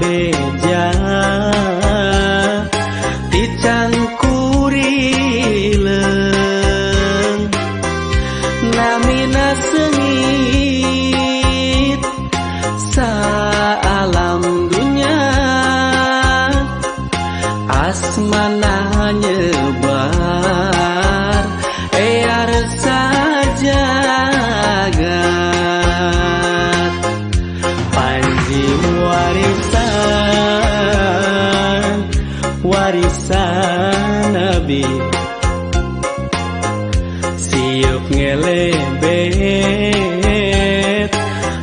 beja tican kurileng namina sengit sa alam dunia asmana nyebar eyar sajagat panji warisan nabi siup ngelebet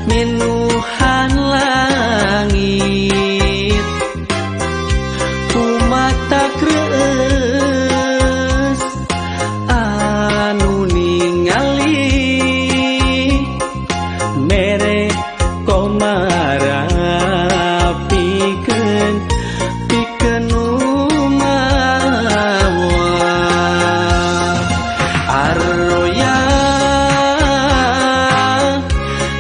minuhan langit kumata kreus anu ningali mere komara pikeun arroya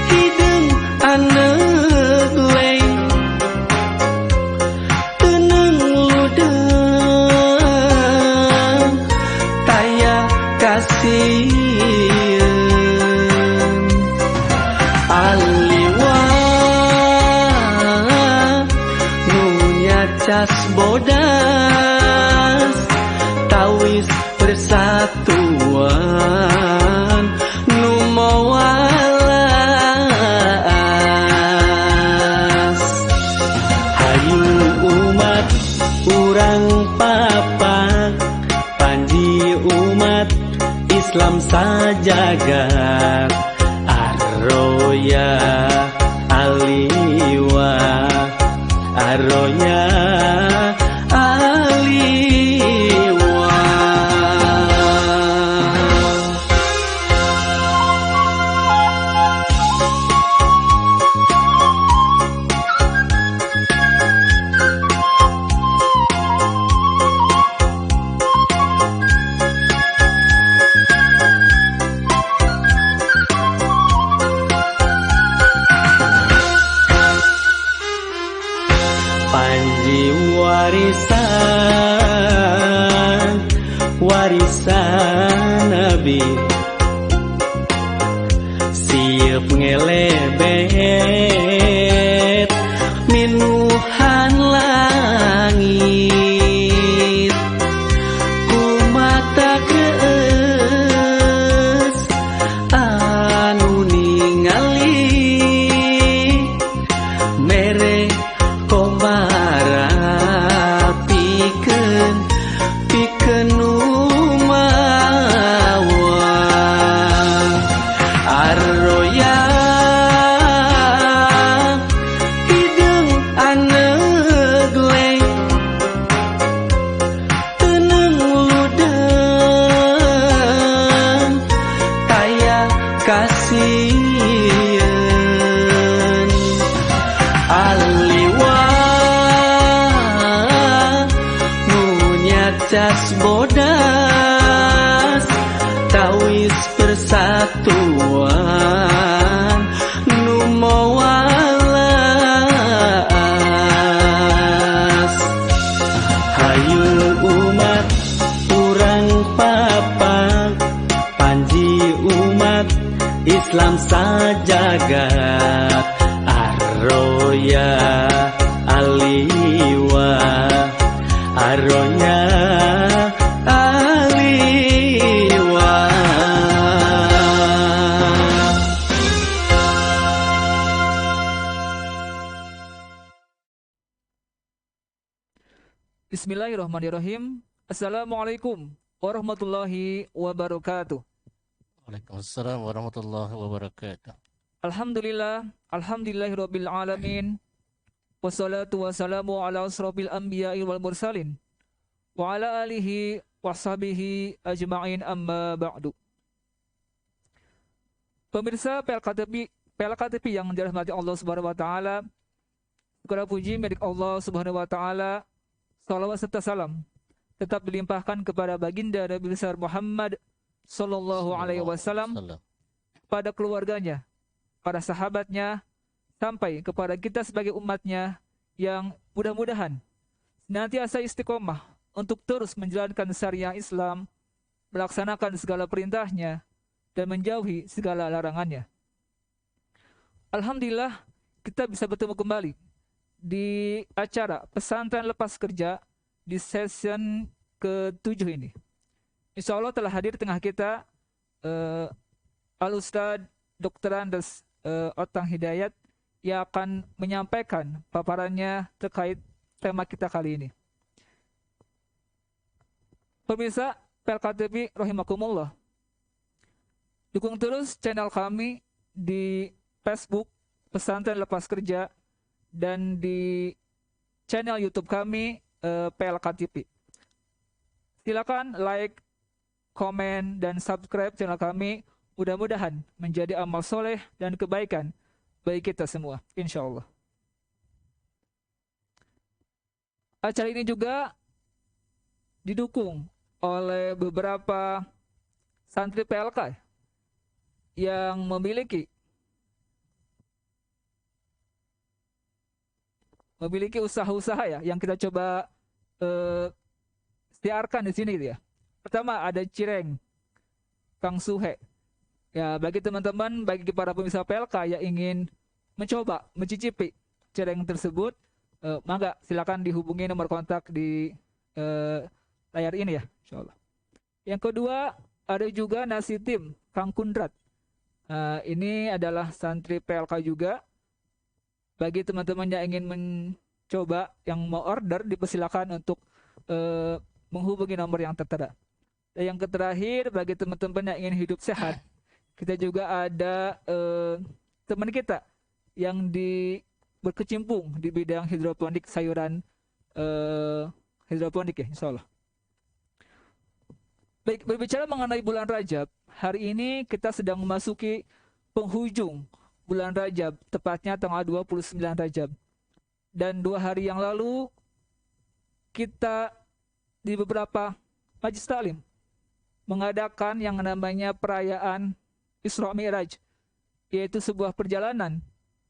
hideung anegleng teuneng ludeung taya kasieun aliwa nu nyacas bodas tawis persatuan nu mawalas hayu umat urang papak panji umat Islam sajagat arroya aliwa arroya panji warisan nabi siup ngelebet minuhan langit kumata kreus anu ningali mere komara pikeun umawa arroya hideung anegleng teuneng ludeung taya kasieun aliwa cas bodas tawis persatuan nu mawalas hayu umat urang papak panji umat Islam sajagat arroya aliwa arroya aliwa. Bismillahirrahmanirrahim. Assalamualaikum warahmatullahi wabarakatuh. Waalaikumsalam warahmatullahi wabarakatuh. Alhamdulillahirabbil alamin. Wassalatu wassalamu ala asrofil anbiya'i wal mursalin wa ala alihi washabihi ajma'in amma ba'du. Pemirsa PLK TV yang dirahmati Allah Subhanahu wa taala, segala puji milik Allah Subhanahu wa taala, salawat serta salam tetap dilimpahkan kepada baginda Nabi besar Muhammad sallallahu alaihi wasallam, pada keluarganya, para sahabatnya, sampai kepada kita sebagai umatnya yang mudah-mudahan senantiasa istiqomah untuk terus menjalankan syariah Islam, melaksanakan segala perintahnya, dan menjauhi segala larangannya. Alhamdulillah, kita bisa bertemu kembali di acara pesantren lepas kerja di session ke-7 ini. Insya Allah telah hadir di tengah kita Al-Ustadz Dr. Andes Otang Hidayat yang akan menyampaikan paparannya terkait tema kita kali ini. Pemirsa PLKTV rahimakumullah, dukung terus channel kami di Facebook Pesantren Lepas Kerja dan di channel YouTube kami PLKTV. Silakan like, komen, dan subscribe channel kami. Mudah-mudahan menjadi amal soleh dan kebaikan bagi kita semua, insya Allah. Acara ini juga didukung oleh beberapa santri PLK yang memiliki usaha-usaha ya, yang kita coba siarkan di sini ya. Pertama ada Cireng, Kang Suhe. Ya, bagi teman-teman, bagi para pemirsa PLK yang ingin mencoba mencicipi cireng tersebut, mangga silakan dihubungi nomor kontak di layar ini ya, insyaallah. Yang kedua ada juga nasi tim Kang Kundrat. Ini adalah santri PLK juga. Bagi teman-teman yang ingin mencoba, yang mau order, dipersilakan untuk menghubungi nomor yang tertera. Dan yang terakhir, bagi teman-teman yang ingin hidup sehat, kita juga ada teman kita yang berkecimpung di bidang hidroponik sayuran hidroponik ya, insya Allah. Baik, berbicara mengenai bulan Rajab, hari ini kita sedang memasuki penghujung bulan Rajab, tepatnya tanggal 29 Rajab. Dan 2 hari yang lalu kita di beberapa majlis taklim mengadakan yang namanya perayaan Isra Mi'raj, yaitu sebuah perjalanan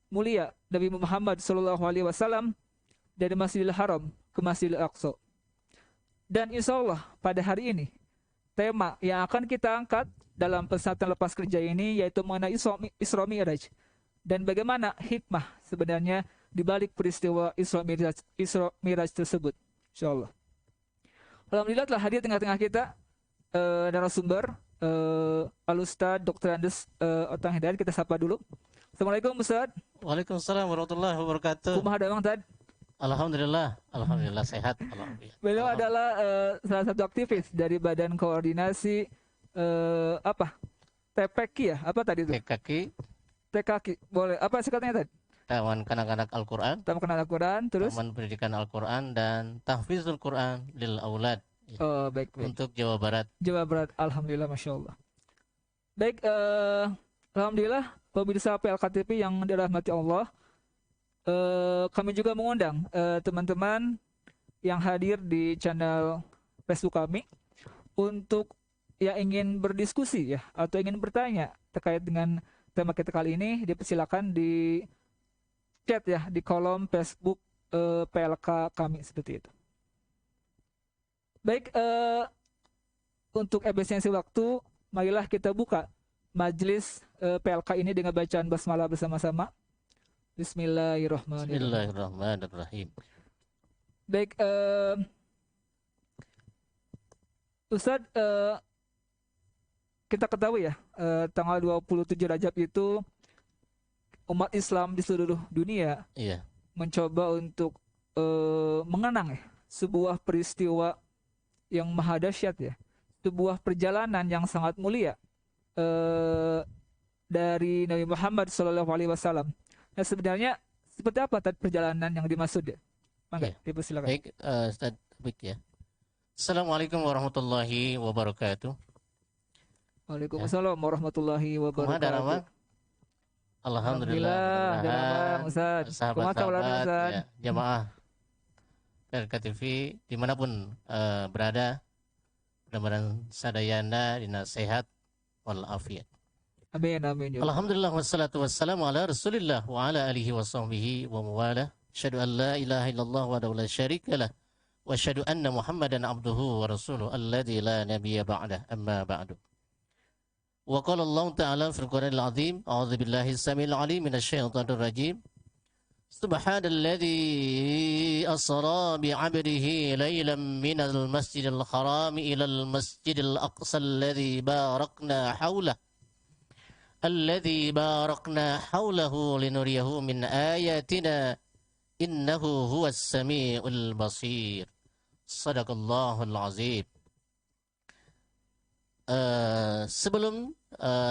mulia Nabi Muhammad SAW dari Masjidil Haram ke Masjidil Aqsa. Dan insya Allah pada hari ini tema yang akan kita angkat dalam pesantren lepas kerja ini yaitu mengenai Isra Mi'raj dan bagaimana hikmah sebenarnya di balik peristiwa Isra Mi'raj tersebut. Insya Allah. Alhamdulillah telah hadir tengah-tengah kita narasumber Al-Ustadz Dr. Andes Otang Hidayat. Kita sapa dulu. Assalamualaikum Ustadz. Waalaikumsalam warahmatullahi wabarakatuh. Kumaha damang Tad? Alhamdulillah sehat. Alhamdulillah. Beliau adalah salah satu aktivis dari Badan Koordinasi TPK ya? Apa tadi itu? TKK. Boleh. Apa singkatnya tadi? Taman Kanak-kanak Al-Quran. Taman Kanak-kanak Al-Quran. Terus? Taman Pendidikan Al-Quran dan Tahfizul Quran lil Aulad. Oh, baik. Untuk Jawa Barat. Jawa Barat. Alhamdulillah, Masya Allah. Baik, alhamdulillah pemirsa PLKTV yang dirahmati Allah. Kami juga mengundang teman-teman yang hadir di channel Facebook kami untuk yang ingin berdiskusi ya atau ingin bertanya terkait dengan tema kita kali ini, dipersilakan di chat ya di kolom Facebook PLK kami seperti itu. Baik, untuk efisiensi waktu, marilah kita buka majelis PLK ini dengan bacaan basmalah bersama-sama. Bismillahirrahmanirrahim. Baik, Ustadz, kita ketahui ya, tanggal 27 Rajab itu umat Islam di seluruh dunia mencoba untuk mengenang ya, sebuah peristiwa yang maha dahsyat ya, sebuah perjalanan yang sangat mulia dari Nabi Muhammad SAW. Nah, sebenarnya seperti apa tadi perjalanan yang dimaksud ya? Mangga, dipersilakan. Baik, Ustaz Bik ya. Assalamualaikum warahmatullahi wabarakatuh. Waalaikumsalam warahmatullahi wabarakatuh. Alhamdulillah. Sahabat ya, jamaah PLKTV dimanapun berada, mudah-mudahan sadayana dina sehat walafiat. Amin amin. Alhamdulillah wassalatu wassalamu ala Rasulillah wa ala alihi wa sahbihi wa mawala. Asyhadu an la ilaha illallah wahdahu la syarika lah. Wa asyhadu anna Muhammadan abduhu wa rasuluhu alladzi la nabiyya ba'dah. Amma ba'du. Wa qala Allah ta'ala fil Qur'anil 'azim, a'udzu billahi samil 'alim minasy syaithanir rajim. Subhanalladzi asra bi'abdihi lailan minal masjidil haram ilal masjidil aqsa alladzi barakna haulahu linuriyahu min ayatina innahu huwas samiul basir. Sadaqallahul azim. Sebelum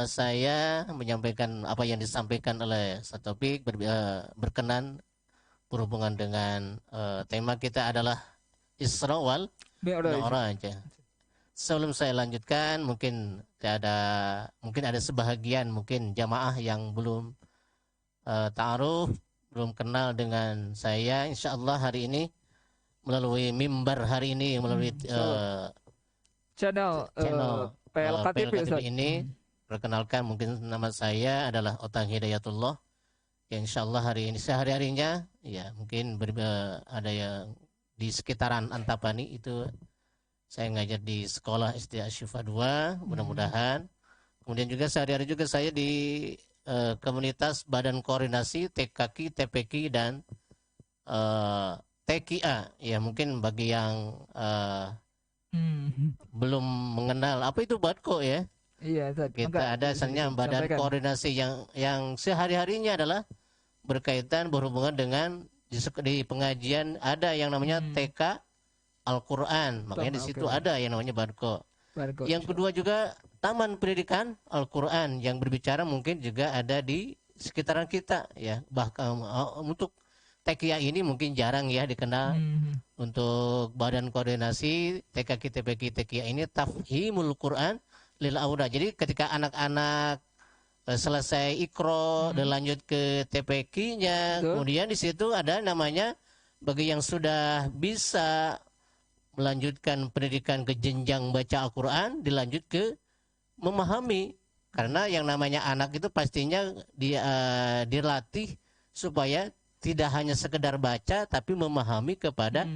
saya menyampaikan apa yang disampaikan oleh Ustaz Taufik berkenan berhubungan dengan tema kita adalah Isra wal Mi'raj. Sebelum saya lanjutkan, mungkin ada sebahagian mungkin jamaah yang belum ta'aruf, belum kenal dengan saya. Insyaallah hari ini melalui mimbar hari ini, melalui channel PLKTP ini, perkenalkan mungkin nama saya adalah Otang Hidayatullah. Yang insyaallah hari ini sehari-harinya ya mungkin ada yang di sekitaran Antapani, itu saya ngajar di sekolah SD Asyifa 2, mudah-mudahan. Kemudian juga sehari-hari juga saya di komunitas Badan Koordinasi TKK, TPK dan TKA. Ya mungkin bagi yang belum mengenal apa itu Badko ya. Iya, kita ada asalnya Badan Koordinasi yang sehari-harinya adalah berhubungan dengan di pengajian ada yang namanya TK Al-Quran, makanya di situ ada yang namanya Badko. Yang kedua juga Taman Pendidikan Al-Quran yang berbicara mungkin juga ada di sekitaran kita ya. Bahkan untuk TKA ini mungkin jarang ya dikenal. Untuk Badan Koordinasi TKK TPK TKA ini Tafhimul Quran lil Auda. Jadi ketika anak-anak selesai Iqra dan lanjut ke TPK-nya, kemudian di situ ada namanya bagi yang sudah bisa melanjutkan pendidikan ke jenjang baca Al-Quran, dilanjut ke memahami. Karena yang namanya anak itu pastinya dilatih supaya tidak hanya sekedar baca tapi memahami kepada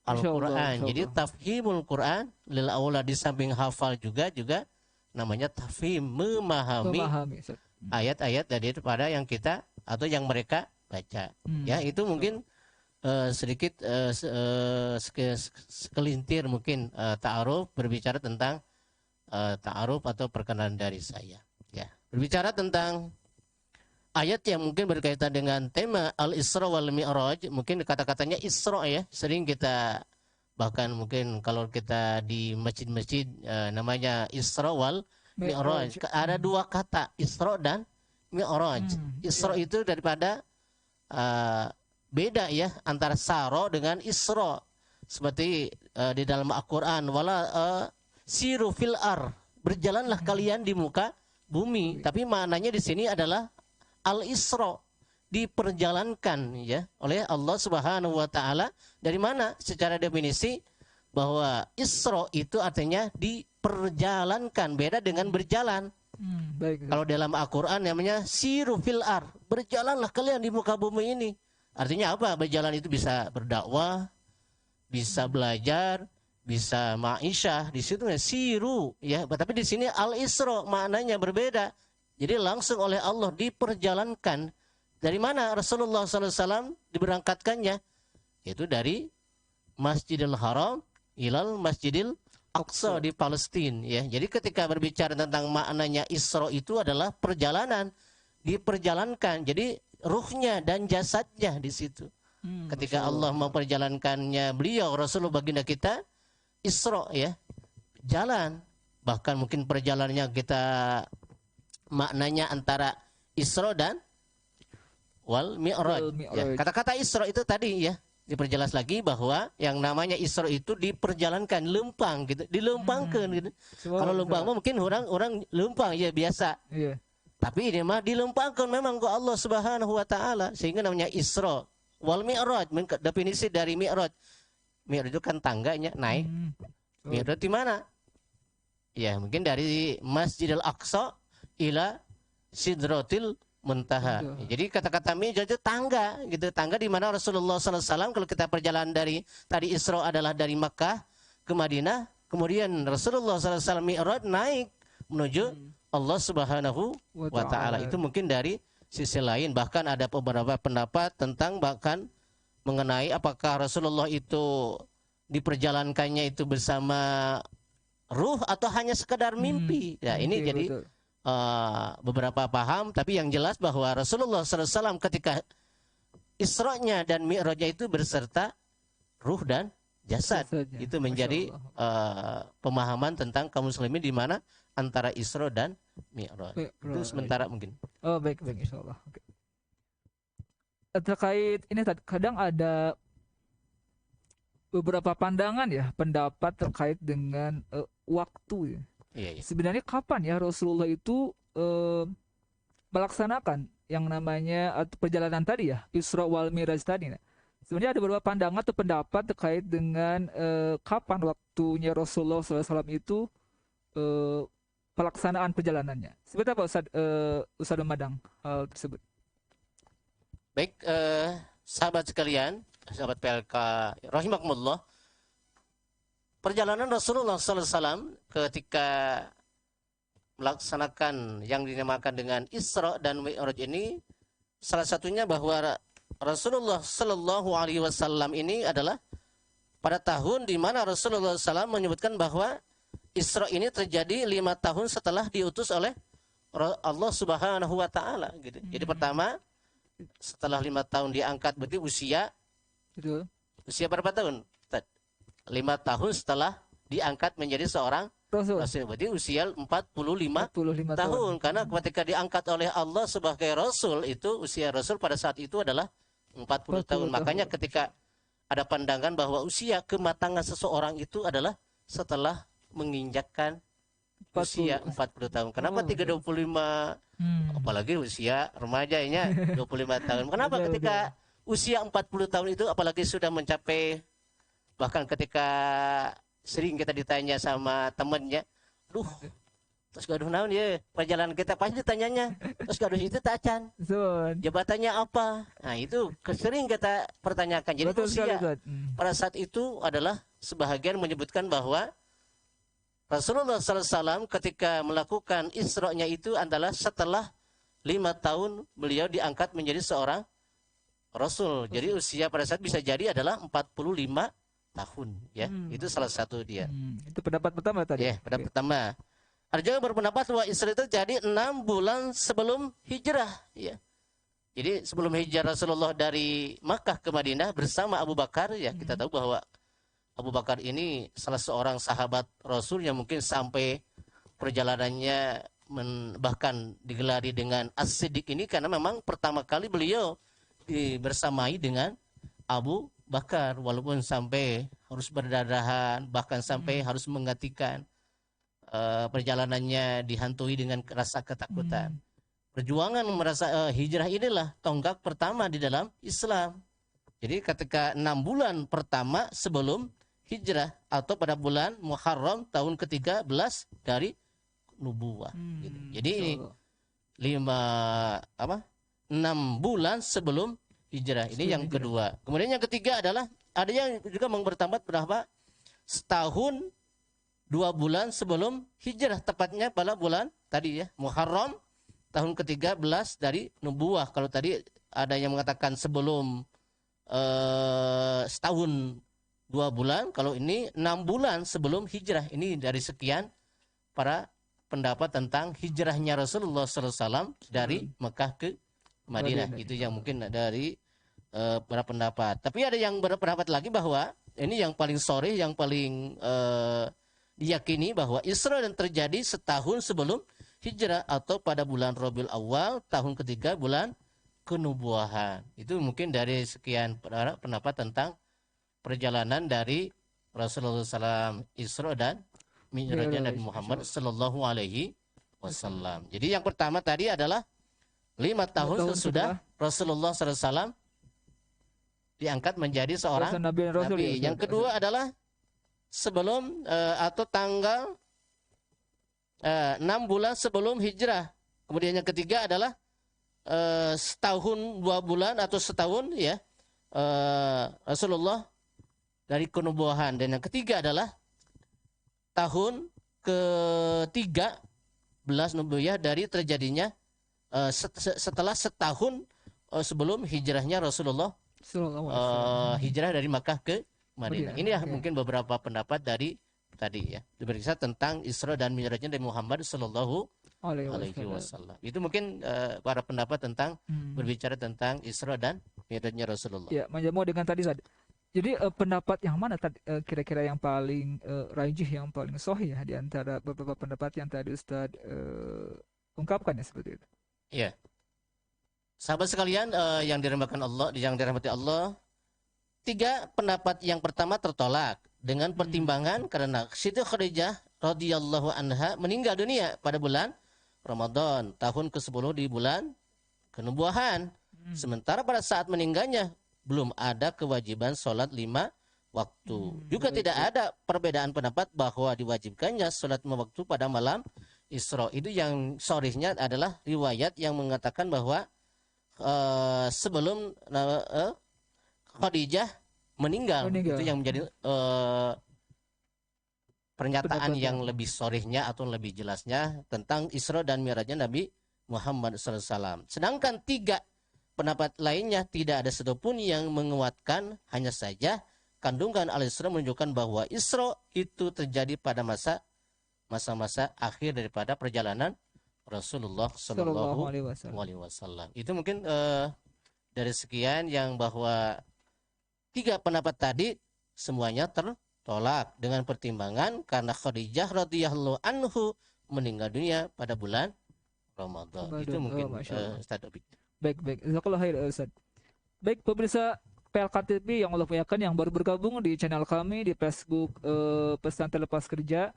Al-Quran. Jadi tafhimul Quran lil aula, di samping hafal juga namanya tafhim, memahami ayat-ayat daripada yang kita atau yang mereka baca. Ya, itu mungkin sedikit sekelintir mungkin ta'aruf, berbicara tentang ta'aruf atau perkenalan dari saya. Ya, berbicara tentang ayat yang mungkin berkaitan dengan tema Al-Isra wal Mi'raj, mungkin kata-katanya Isra ya, sering kita bahkan mungkin kalau kita di masjid-masjid namanya Isra wal Mi'raj. Ada dua kata, Isra dan Mi'raj. Isra itu daripada beda ya antara Saro dengan Isra. Seperti di dalam Al-Quran, wala siru fil ar, berjalanlah kalian di muka bumi. Tapi maknanya di sini adalah Al-Isra, diperjalankan ya oleh Allah Subhanahu wa taala. Dari mana? Secara definisi bahwa Isra itu artinya diperjalankan, beda dengan berjalan. Kalau dalam Al-Qur'an namanya siru fil ar, berjalanlah kalian di muka bumi ini. Artinya apa? Berjalan itu bisa berdakwah, bisa belajar, bisa ma'isyah. Di situ siru ya, tapi di sini Al-Isra maknanya berbeda. Jadi langsung oleh Allah diperjalankan. Dari mana Rasulullah SAW diberangkatkannya? Itu dari Masjidil Haram ilal Masjidil Aqsa di Palestina. Ya. Jadi ketika berbicara tentang maknanya Isra itu adalah perjalanan, diperjalankan. Jadi ruhnya dan jasadnya di situ. Ketika Allah memperjalankannya beliau Rasulullah baginda kita, Isra ya, jalan. Bahkan mungkin perjalanannya kita maknanya antara Isra dan wal Mi'raj. Ya, kata-kata Isra itu tadi ya diperjelas lagi bahwa yang namanya Isra itu diperjalankan, lempang gitu, dilempangkan gitu. Kalau lempang mungkin orang lempang ya biasa. Tapi ini mah dilempangkan memang ke Allah Subhanahu wa taala, sehingga namanya Isra wal Mi'raj. Definisi dari Mi'raj. Mi'raj itu kan tangganya naik. Mi'raj di mana? Ya, mungkin dari Masjidil Aqsa ila Sidratil Muntaha. Betul. Jadi kata-kata mi'raj itu tangga gitu, tangga di mana Rasulullah SAW kalau kita perjalanan dari tadi Isra adalah dari Makkah ke Madinah, kemudian Rasulullah SAW mi'raj naik menuju Allah Subhanahu wa Ta'ala. Itu mungkin dari sisi lain, bahkan ada beberapa pendapat tentang bahkan mengenai apakah Rasulullah itu diperjalankannya itu bersama ruh atau hanya sekedar mimpi. Ya, ini Mimpi, jadi betul. beberapa paham, tapi yang jelas bahwa Rasulullah SAW ketika Isra-nya dan Mi'rajnya itu berserta ruh dan jasad. Jasadnya. Itu menjadi Masya pemahaman tentang kaum muslimin di mana antara Isra dan Mi'raj. Itu Mi'raj. sementara mungkin. Oh, baik, insyaallah. Oke. Terkait ini kadang ada beberapa pandangan ya, pendapat terkait dengan waktu ya. Iya, iya. Sebenarnya kapan ya Rasulullah itu melaksanakan yang namanya perjalanan tadi ya, Isra wal Miraj tadi. Nah, sebenarnya ada beberapa pandangan atau pendapat terkait dengan kapan waktunya Rasulullah SAW itu pelaksanaan perjalanannya. Seperti apa Ustaz Madang hal tersebut? Baik, sahabat sekalian, sahabat PLK rahimakumullah. Perjalanan Rasulullah SAW ketika melaksanakan yang dinamakan dengan Isra dan Mi'raj ini, salah satunya bahwa Rasulullah Shallallahu Alaihi Wasallam ini adalah pada tahun di mana Rasulullah SAW menyebutkan bahwa Isra ini terjadi 5 tahun setelah diutus oleh Allah Subhanahu Wa Taala. Gitu. Jadi pertama setelah 5 tahun diangkat berarti usia Betul. berapa tahun? 5 tahun setelah diangkat menjadi seorang Rasul. Rasul. Berarti usia 45 45 tahun. Karena ketika diangkat oleh Allah sebagai Rasul itu usia Rasul pada saat itu adalah 40 tahun. Makanya ketika ada pandangan bahwa usia kematangan seseorang itu adalah setelah menginjakkan usia 40 tahun. Kenapa 325? Apalagi usia remajanya 25 tahun. Kenapa ketika usia 40 tahun itu apalagi sudah mencapai, bahkan ketika sering kita ditanya sama temennya, duh, terus gaduh naon ya, perjalanan kita pasti ditanyanya, terus gaduh itu tacan, jabatannya apa? Nah itu sering kita pertanyakan. Jadi Betul usia sekali, pada saat itu adalah sebahagian menyebutkan bahwa Rasulullah SAW ketika melakukan Isra-nya itu adalah setelah 5 tahun beliau diangkat menjadi seorang Rasul. Jadi usia pada saat bisa jadi adalah 45 tahun ya. Itu salah satu dia. Itu pendapat pertama tadi. Ya, pendapat pertama. Ada juga berpendapat bahwa Isra itu jadi 6 bulan sebelum hijrah ya. Jadi sebelum hijrah Rasulullah dari Makkah ke Madinah bersama Abu Bakar ya, kita tahu bahwa Abu Bakar ini salah seorang sahabat Rasul yang mungkin sampai perjalanannya bahkan digelari dengan As-Siddiq ini karena memang pertama kali beliau bersamai dengan Abu Bakar, walaupun sampai harus berdarahan, bahkan sampai harus menggantikan perjalanannya dihantui dengan rasa ketakutan. Perjuangan merasa hijrah inilah tonggak pertama di dalam Islam. Jadi ketika 6 bulan pertama sebelum hijrah atau pada bulan Muharram tahun ke-13 dari nubuwah. Gitu. Jadi ini 6 bulan sebelum hijrah. Ini yang kedua. Kemudian yang ketiga adalah ada yang juga bertambah berapa? Setahun 2 bulan sebelum hijrah, tepatnya pada bulan tadi ya, Muharram tahun ke-13 dari nubuwah. Kalau tadi ada yang mengatakan sebelum setahun 2 bulan, kalau ini 6 bulan sebelum hijrah. Ini dari sekian para pendapat tentang hijrahnya Rasulullah SAW dari Mekah ke Madinah. Itu yang mungkin dari para pendapat. Tapi ada yang berpendapat lagi bahwa ini yang paling sore, yang paling diyakini bahwa Isra dan terjadi setahun sebelum hijrah atau pada bulan Rabiul Awal tahun ketiga bulan kenubuahan. Itu mungkin dari sekian pendapat tentang perjalanan dari Rasulullah SAW Isra dan Mi'rajnya Nabi Muhammad Sallallahu Alaihi Wasallam. Jadi yang pertama tadi adalah 5 tahun sesudah Rasulullah SAW diangkat menjadi seorang Nabi. Yang kedua adalah sebelum atau tanggal 6 bulan sebelum hijrah. Kemudian yang ketiga adalah setahun 2 bulan atau setahun ya Rasulullah dari kenubuahan. Dan yang ketiga adalah tahun ke-13 nubuwah dari terjadinya setelah setahun sebelum hijrahnya Rasulullah Sallallahu alaihi wasallam. hijrah dari Makkah ke Madinah. Madinah, Ini ya oke. mungkin beberapa pendapat dari tadi ya. Berkisah tentang Isra dan Mi'rajnya dari Muhammad Sallallahu Alaihi Alaihi wasallam. Wasallam. Itu mungkin para pendapat tentang Hmm. berbicara tentang Isra dan Mi'rajnya Rasulullah. Ya, menjamu dengan tadi Ustaz. Jadi pendapat yang mana tadi kira-kira yang paling rajih, yang paling sahih ya di antara beberapa pendapat yang tadi Ustaz ungkapkan ya seperti itu. Ya. Sahabat sekalian yang dirahmati Allah, 3 pendapat yang pertama tertolak dengan pertimbangan karena Siti Khadijah radhiyallahu anha meninggal dunia pada bulan Ramadan tahun ke-10 di bulan kenubuahan. Sementara pada saat meninggalnya belum ada kewajiban sholat 5 waktu. Juga tidak ada perbedaan pendapat bahwa diwajibkannya sholat 5 waktu pada malam Isra. Itu yang sorihnya adalah riwayat yang mengatakan bahwa sebelum Khadijah meninggal. Itu yang menjadi pernyataan Pendapat yang lebih sorihnya atau lebih jelasnya tentang Isra dan Mi'rajnya Nabi Muhammad SAW. Sedangkan 3 pendapat lainnya tidak ada satupun yang menguatkan, hanya saja kandungan al-Isra menunjukkan bahwa Isra itu terjadi pada masa-masa akhir daripada perjalanan Rasulullah Sallallahu Alaihi Wasallam. Itu mungkin dari sekian yang bahwa 3 pendapat tadi semuanya tertolak dengan pertimbangan karena Khadijah radhiyallahu anhu meninggal dunia pada bulan Ramadan. Itu mungkin Ustaz Obik. Baik. Jazakallahu khair Ustaz. Baik pemirsa PLK TV yang Allah muliakan yang baru bergabung di channel kami di Facebook Pesan Terlepas Kerja.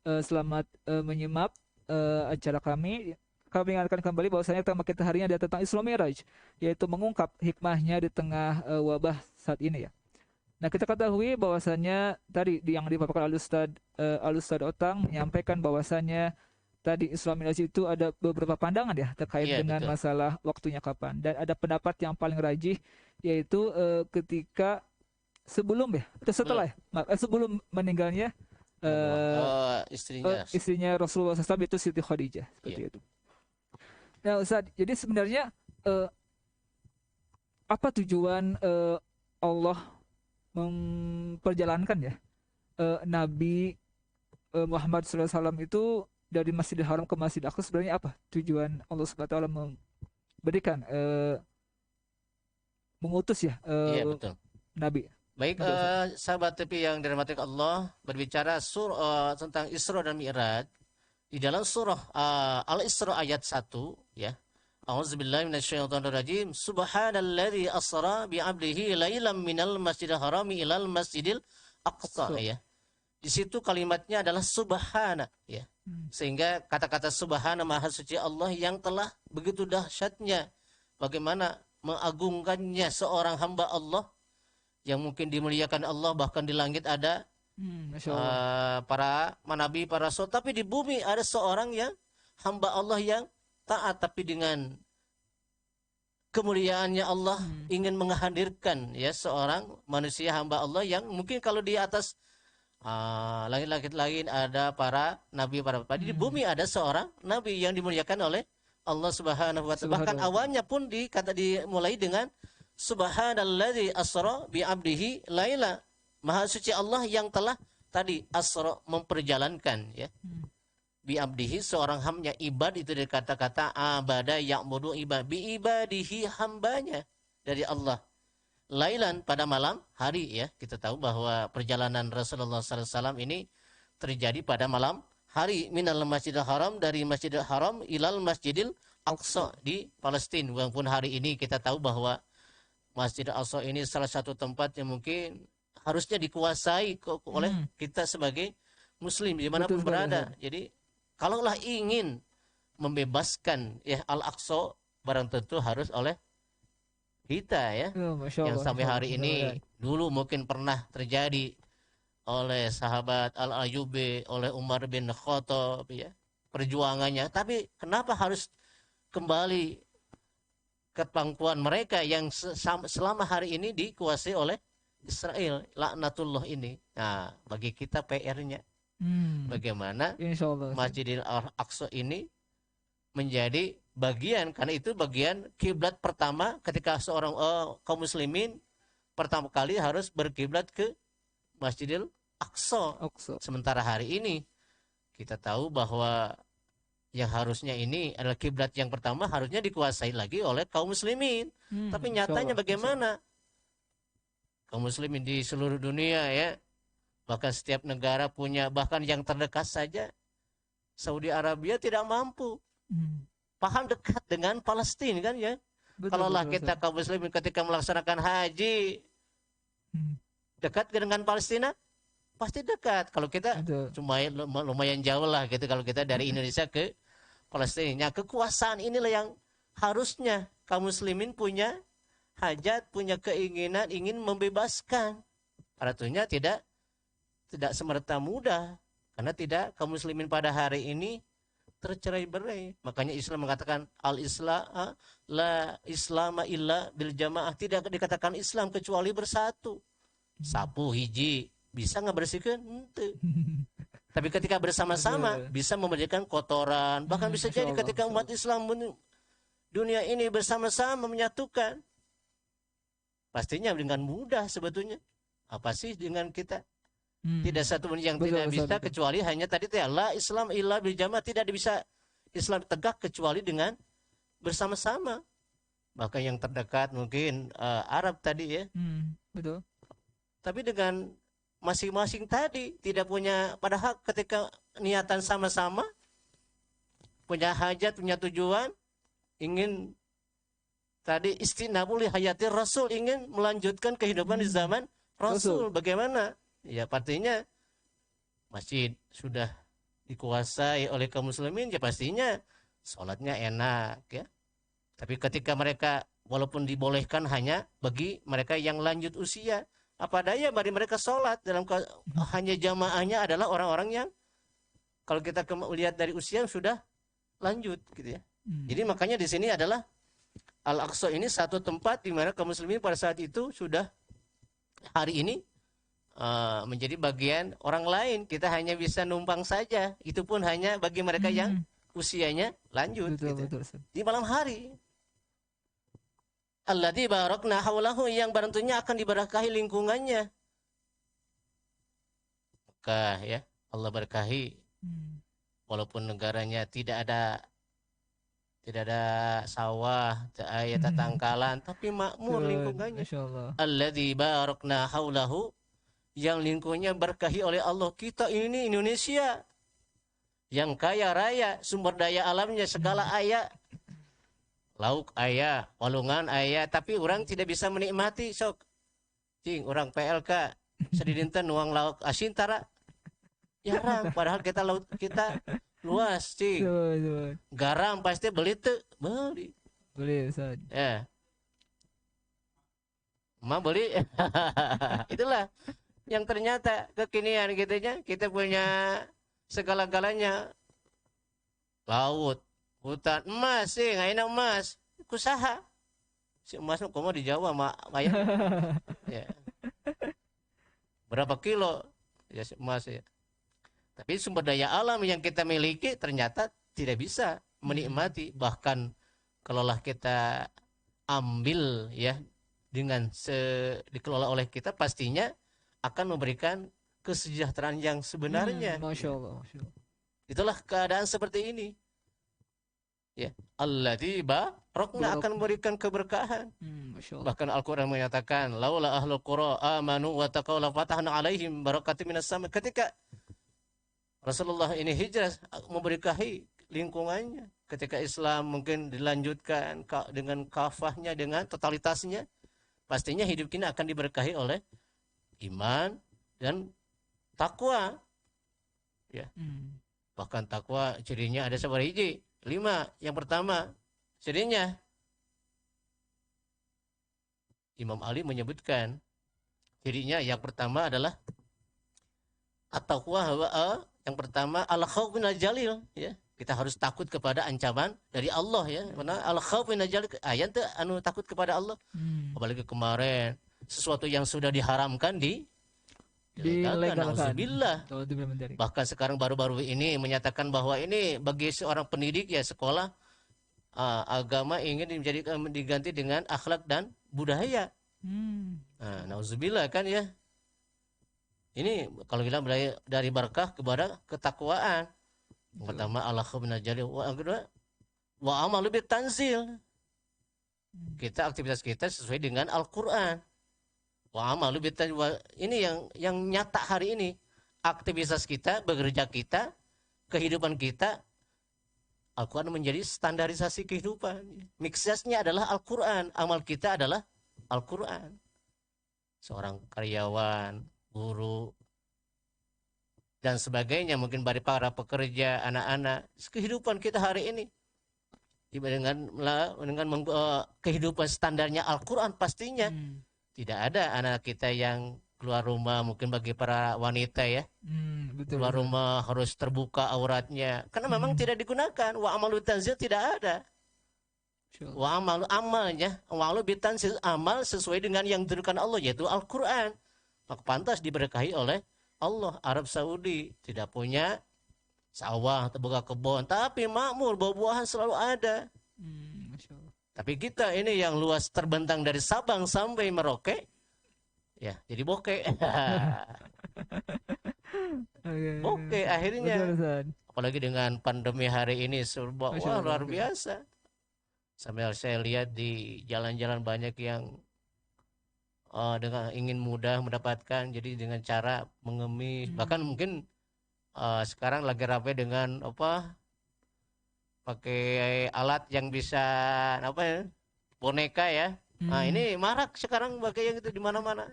Selamat menyimak acara kami. Kami ingatkan kembali bahwasanya tema kita hari ini adalah tentang Isra Mi'raj, yaitu mengungkap hikmahnya di tengah wabah saat ini ya. Nah, kita ketahui bahwasanya tadi yang dipaparkan Al-Ustad Otang menyampaikan bahwasanya tadi Isra Mi'raj itu ada beberapa pandangan ya terkait dengan betul. masalah waktunya kapan, dan ada pendapat yang paling rajih yaitu ketika sebelum ya atau setelah sebelum meninggalnya istrinya Rasulullah SAW itu Siti Khadijah seperti itu. Nah Ustaz, jadi sebenarnya apa tujuan Allah memperjalankan ya Nabi Muhammad SAW itu dari Masjidil Haram ke Masjidil Aqsa? Sebenarnya apa tujuan Allah SWT memberikan mengutus ya betul. Nabi? Baik, sahabat TV yang dirahmati Allah, berbicara tentang Isra dan Mi'raj di dalam surah Al-Isra ayat 1 ya. A'udzubillahi minasyaitonirrajim. Subhanalladzi asra bi'abdihi lailam minal masjidil harami ilal masjidil aqsa ya. Di situ kalimatnya adalah subhana ya. Sehingga kata-kata subhana maha suci Allah yang telah begitu dahsyatnya bagaimana mengagungkannya seorang hamba Allah yang mungkin dimuliakan Allah, bahkan di langit ada para nabi, para rasul, tapi di bumi ada seorang yang hamba Allah yang taat, tapi dengan kemuliaannya Allah ingin menghadirkan ya seorang manusia hamba Allah yang mungkin kalau di atas langit-langit lain ada para nabi, para di bumi ada seorang nabi yang dimuliakan oleh Allah Subhanahu wa Ta'ala. Bahkan awalnya pun dimulai dengan Subhanalladzi asra bi 'abdihi laila. Maha suci Allah yang telah tadi asra memperjalankan ya. Bi 'abdihi seorang hambanya, ibad itu dari kata-kata abada ya'budu ibad, bi ibadihi hambanya dari Allah. Lailan pada malam hari ya. Kita tahu bahwa perjalanan Rasulullah SAW ini terjadi pada malam hari, minal Masjidil Haram, dari Masjidil Haram ilal Masjidil Aqsa di Palestina. Walaupun hari ini kita tahu bahwa Masjid Al-Aqsa ini salah satu tempat yang mungkin harusnya dikuasai oleh kita sebagai muslim dimanapun berada. Jadi kalaulah ingin membebaskan ya Al-Aqsa, barang tentu harus oleh kita ya. Yang sampai hari ini dulu mungkin pernah terjadi oleh sahabat Al-Ayyubi, oleh Umar bin Khattab ya, perjuangannya. Tapi kenapa harus kembali kepangkuan mereka yang selama hari ini dikuasai oleh Israel, laknatullah ini. Nah, bagi kita PR-nya bagaimana Insyaallah. Masjidil Aqsa ini menjadi bagian, karena itu bagian kiblat pertama ketika seorang kaum muslimin pertama kali harus berkiblat ke Masjidil Aqsa. Sementara hari ini kita tahu bahwa yang harusnya ini adalah kiblat yang pertama harusnya dikuasai lagi oleh kaum muslimin. Tapi nyatanya bagaimana? Kaum muslimin di seluruh dunia ya, bahkan setiap negara punya, bahkan yang terdekat saja Saudi Arabia tidak mampu. Paham dekat dengan Palestina kan ya. Kalaulah kita kaum muslimin ketika melaksanakan haji dekat dengan Palestina, pasti dekat. Kalau kita cuma lumayan jauh lah gitu, kalau kita dari Indonesia ke Palestina. Kekuasaan inilah yang harusnya kaum muslimin punya hajat, punya keinginan ingin membebaskan. Artinya tidak semerta mudah, karena tidak kaum muslimin pada hari ini tercerai-berai. Makanya Islam mengatakan al-islam la islama illa bil jamaah, tidak dikatakan Islam kecuali bersatu. Sapu hiji bisa nggak bersihkan? Tapi ketika bersama-sama bisa membersihkan kotoran. Bahkan bisa jadi ketika umat Islam dunia ini bersama-sama menyatukan, pastinya dengan mudah sebetulnya. Apa sih dengan kita? Tidak satu pun yang tidak bisa kecuali hanya tadi la Islam illa bil jamaah, tidak bisa Islam tegak kecuali dengan bersama-sama. Maka yang terdekat mungkin Arab tadi ya. Betul. Tapi dengan masing-masing tadi tidak punya, padahal ketika niatan sama-sama, punya hajat, punya tujuan, ingin tadi istinabul hayati Rasul, ingin melanjutkan kehidupan di zaman Rasul. Bagaimana? Ya artinya masjid sudah dikuasai oleh kaum muslimin, ya pastinya sholatnya enak ya. Tapi ketika mereka walaupun dibolehkan hanya bagi mereka yang lanjut usia, apa daya bagi mereka sholat dalam hanya jamaahnya adalah orang-orang yang kalau kita lihat dari usia yang sudah lanjut gitu ya. Jadi makanya di sini adalah Al-Aqsa ini satu tempat di mana kaum muslimin pada saat itu sudah hari ini menjadi bagian orang lain. Kita hanya bisa numpang saja. Itu pun hanya bagi mereka yang usianya lanjut. Betul. Di malam hari. Alladzi barakna haulahu, yang tentunya akan diberkahi lingkungannya. Maka ya Allah berkahi. Walaupun negaranya tidak ada sawah, tidak ada tatangkalan, tapi makmur lingkungannya. Alladzi barakna haulahu, yang lingkungannya berkahi oleh Allah. Kita ini Indonesia yang kaya raya, sumber daya alamnya segala ayah. Lauk ayah, walungan ayah, tapi orang tidak bisa menikmati sok. Cing, orang PLK sedidinten nuang lauk asin tara. Jarang, padahal kita laut kita luas, cing. Garam pasti beli tuh, beli. Ustaz. Ya. Ma beli. Itulah yang ternyata kekinian gitunya, kita punya segala-galanya. Laut, hutan, emas sih, nggak enak emas, kusaha. Si emas mau di Jawa, Maya. Ya. Berapa kilo ya emas ya. Tapi sumber daya alam yang kita miliki ternyata tidak bisa menikmati. Bahkan kalaulah kita ambil ya dengan dikelola oleh kita, pastinya akan memberikan kesejahteraan yang sebenarnya. Masya Allah. Itulah keadaan seperti ini. Ya, alladzi barakna, akan memberikan keberkahan. Bahkan Al-Qur'an menyatakan, laula ahlul qura amanu wa taqaw la fatahna alaihim barakatim minas sama. Ketika Rasulullah ini hijrah memberkahi lingkungannya, ketika Islam mungkin dilanjutkan dengan kafahnya, dengan totalitasnya, pastinya hidup kita akan diberkahi oleh iman dan takwa. Ya. Bahkan takwa cirinya ada seperti 5. Yang pertama, cirinya Imam Ali menyebutkan cirinya yang pertama adalah at-taqwa, yang pertama al-khauf minal jalil ya. Kita harus takut kepada ancaman dari Allah ya. Karena al-khauf min ajal ayat tuh anu takut kepada Allah. Apalagi kemarin sesuatu yang sudah diharamkan dilegalkan. Nauzubillah. Bahkan sekarang baru-baru ini menyatakan bahwa ini bagi seorang pendidik ya sekolah agama ingin diganti dengan akhlak dan budaya. Nah, nauzubillah kan ya. Ini kalau kita dari barakah kepada ketakwaan. Yang pertama Allah khabnajali wa kedua wa amalu bitanzil. Kita aktivitas kita sesuai dengan Al-Qur'an. Wa amalu bitanzil ini yang nyata hari ini. Aktivitas kita, bekerja kita, kehidupan kita Al-Qur'an menjadi standarisasi kehidupan. Miksasnya adalah Al-Qur'an, amal kita adalah Al-Qur'an. Seorang karyawan, guru dan sebagainya, mungkin dari para pekerja, anak-anak, kehidupan kita hari ini dengan kehidupan standarnya Al-Quran pastinya. Tidak ada anak kita yang keluar rumah, mungkin bagi para wanita ya, keluar rumah harus terbuka auratnya, karena memang tidak digunakan. Wa amalu tanzil tidak ada. Wa amalu amalnya, wa amalu bitanzil amal sesuai dengan yang ditentukan Allah yaitu Al-Quran. Maka pantas diberkahi oleh Allah. Arab Saudi tidak punya sawah, terbuka kebun, tapi makmur, buah-buahan selalu ada. Tapi kita ini yang luas terbentang dari Sabang sampai Merauke, ya jadi bokeh. Bokeh akhirnya. Apalagi dengan pandemi hari ini, wah luar biasa. Sampai saya lihat di jalan-jalan banyak yang dengan ingin mudah mendapatkan, jadi dengan cara mengemis, bahkan mungkin sekarang lagi ramai dengan pakai alat yang bisa boneka ya. Nah ini marak sekarang pakai yang itu di mana-mana,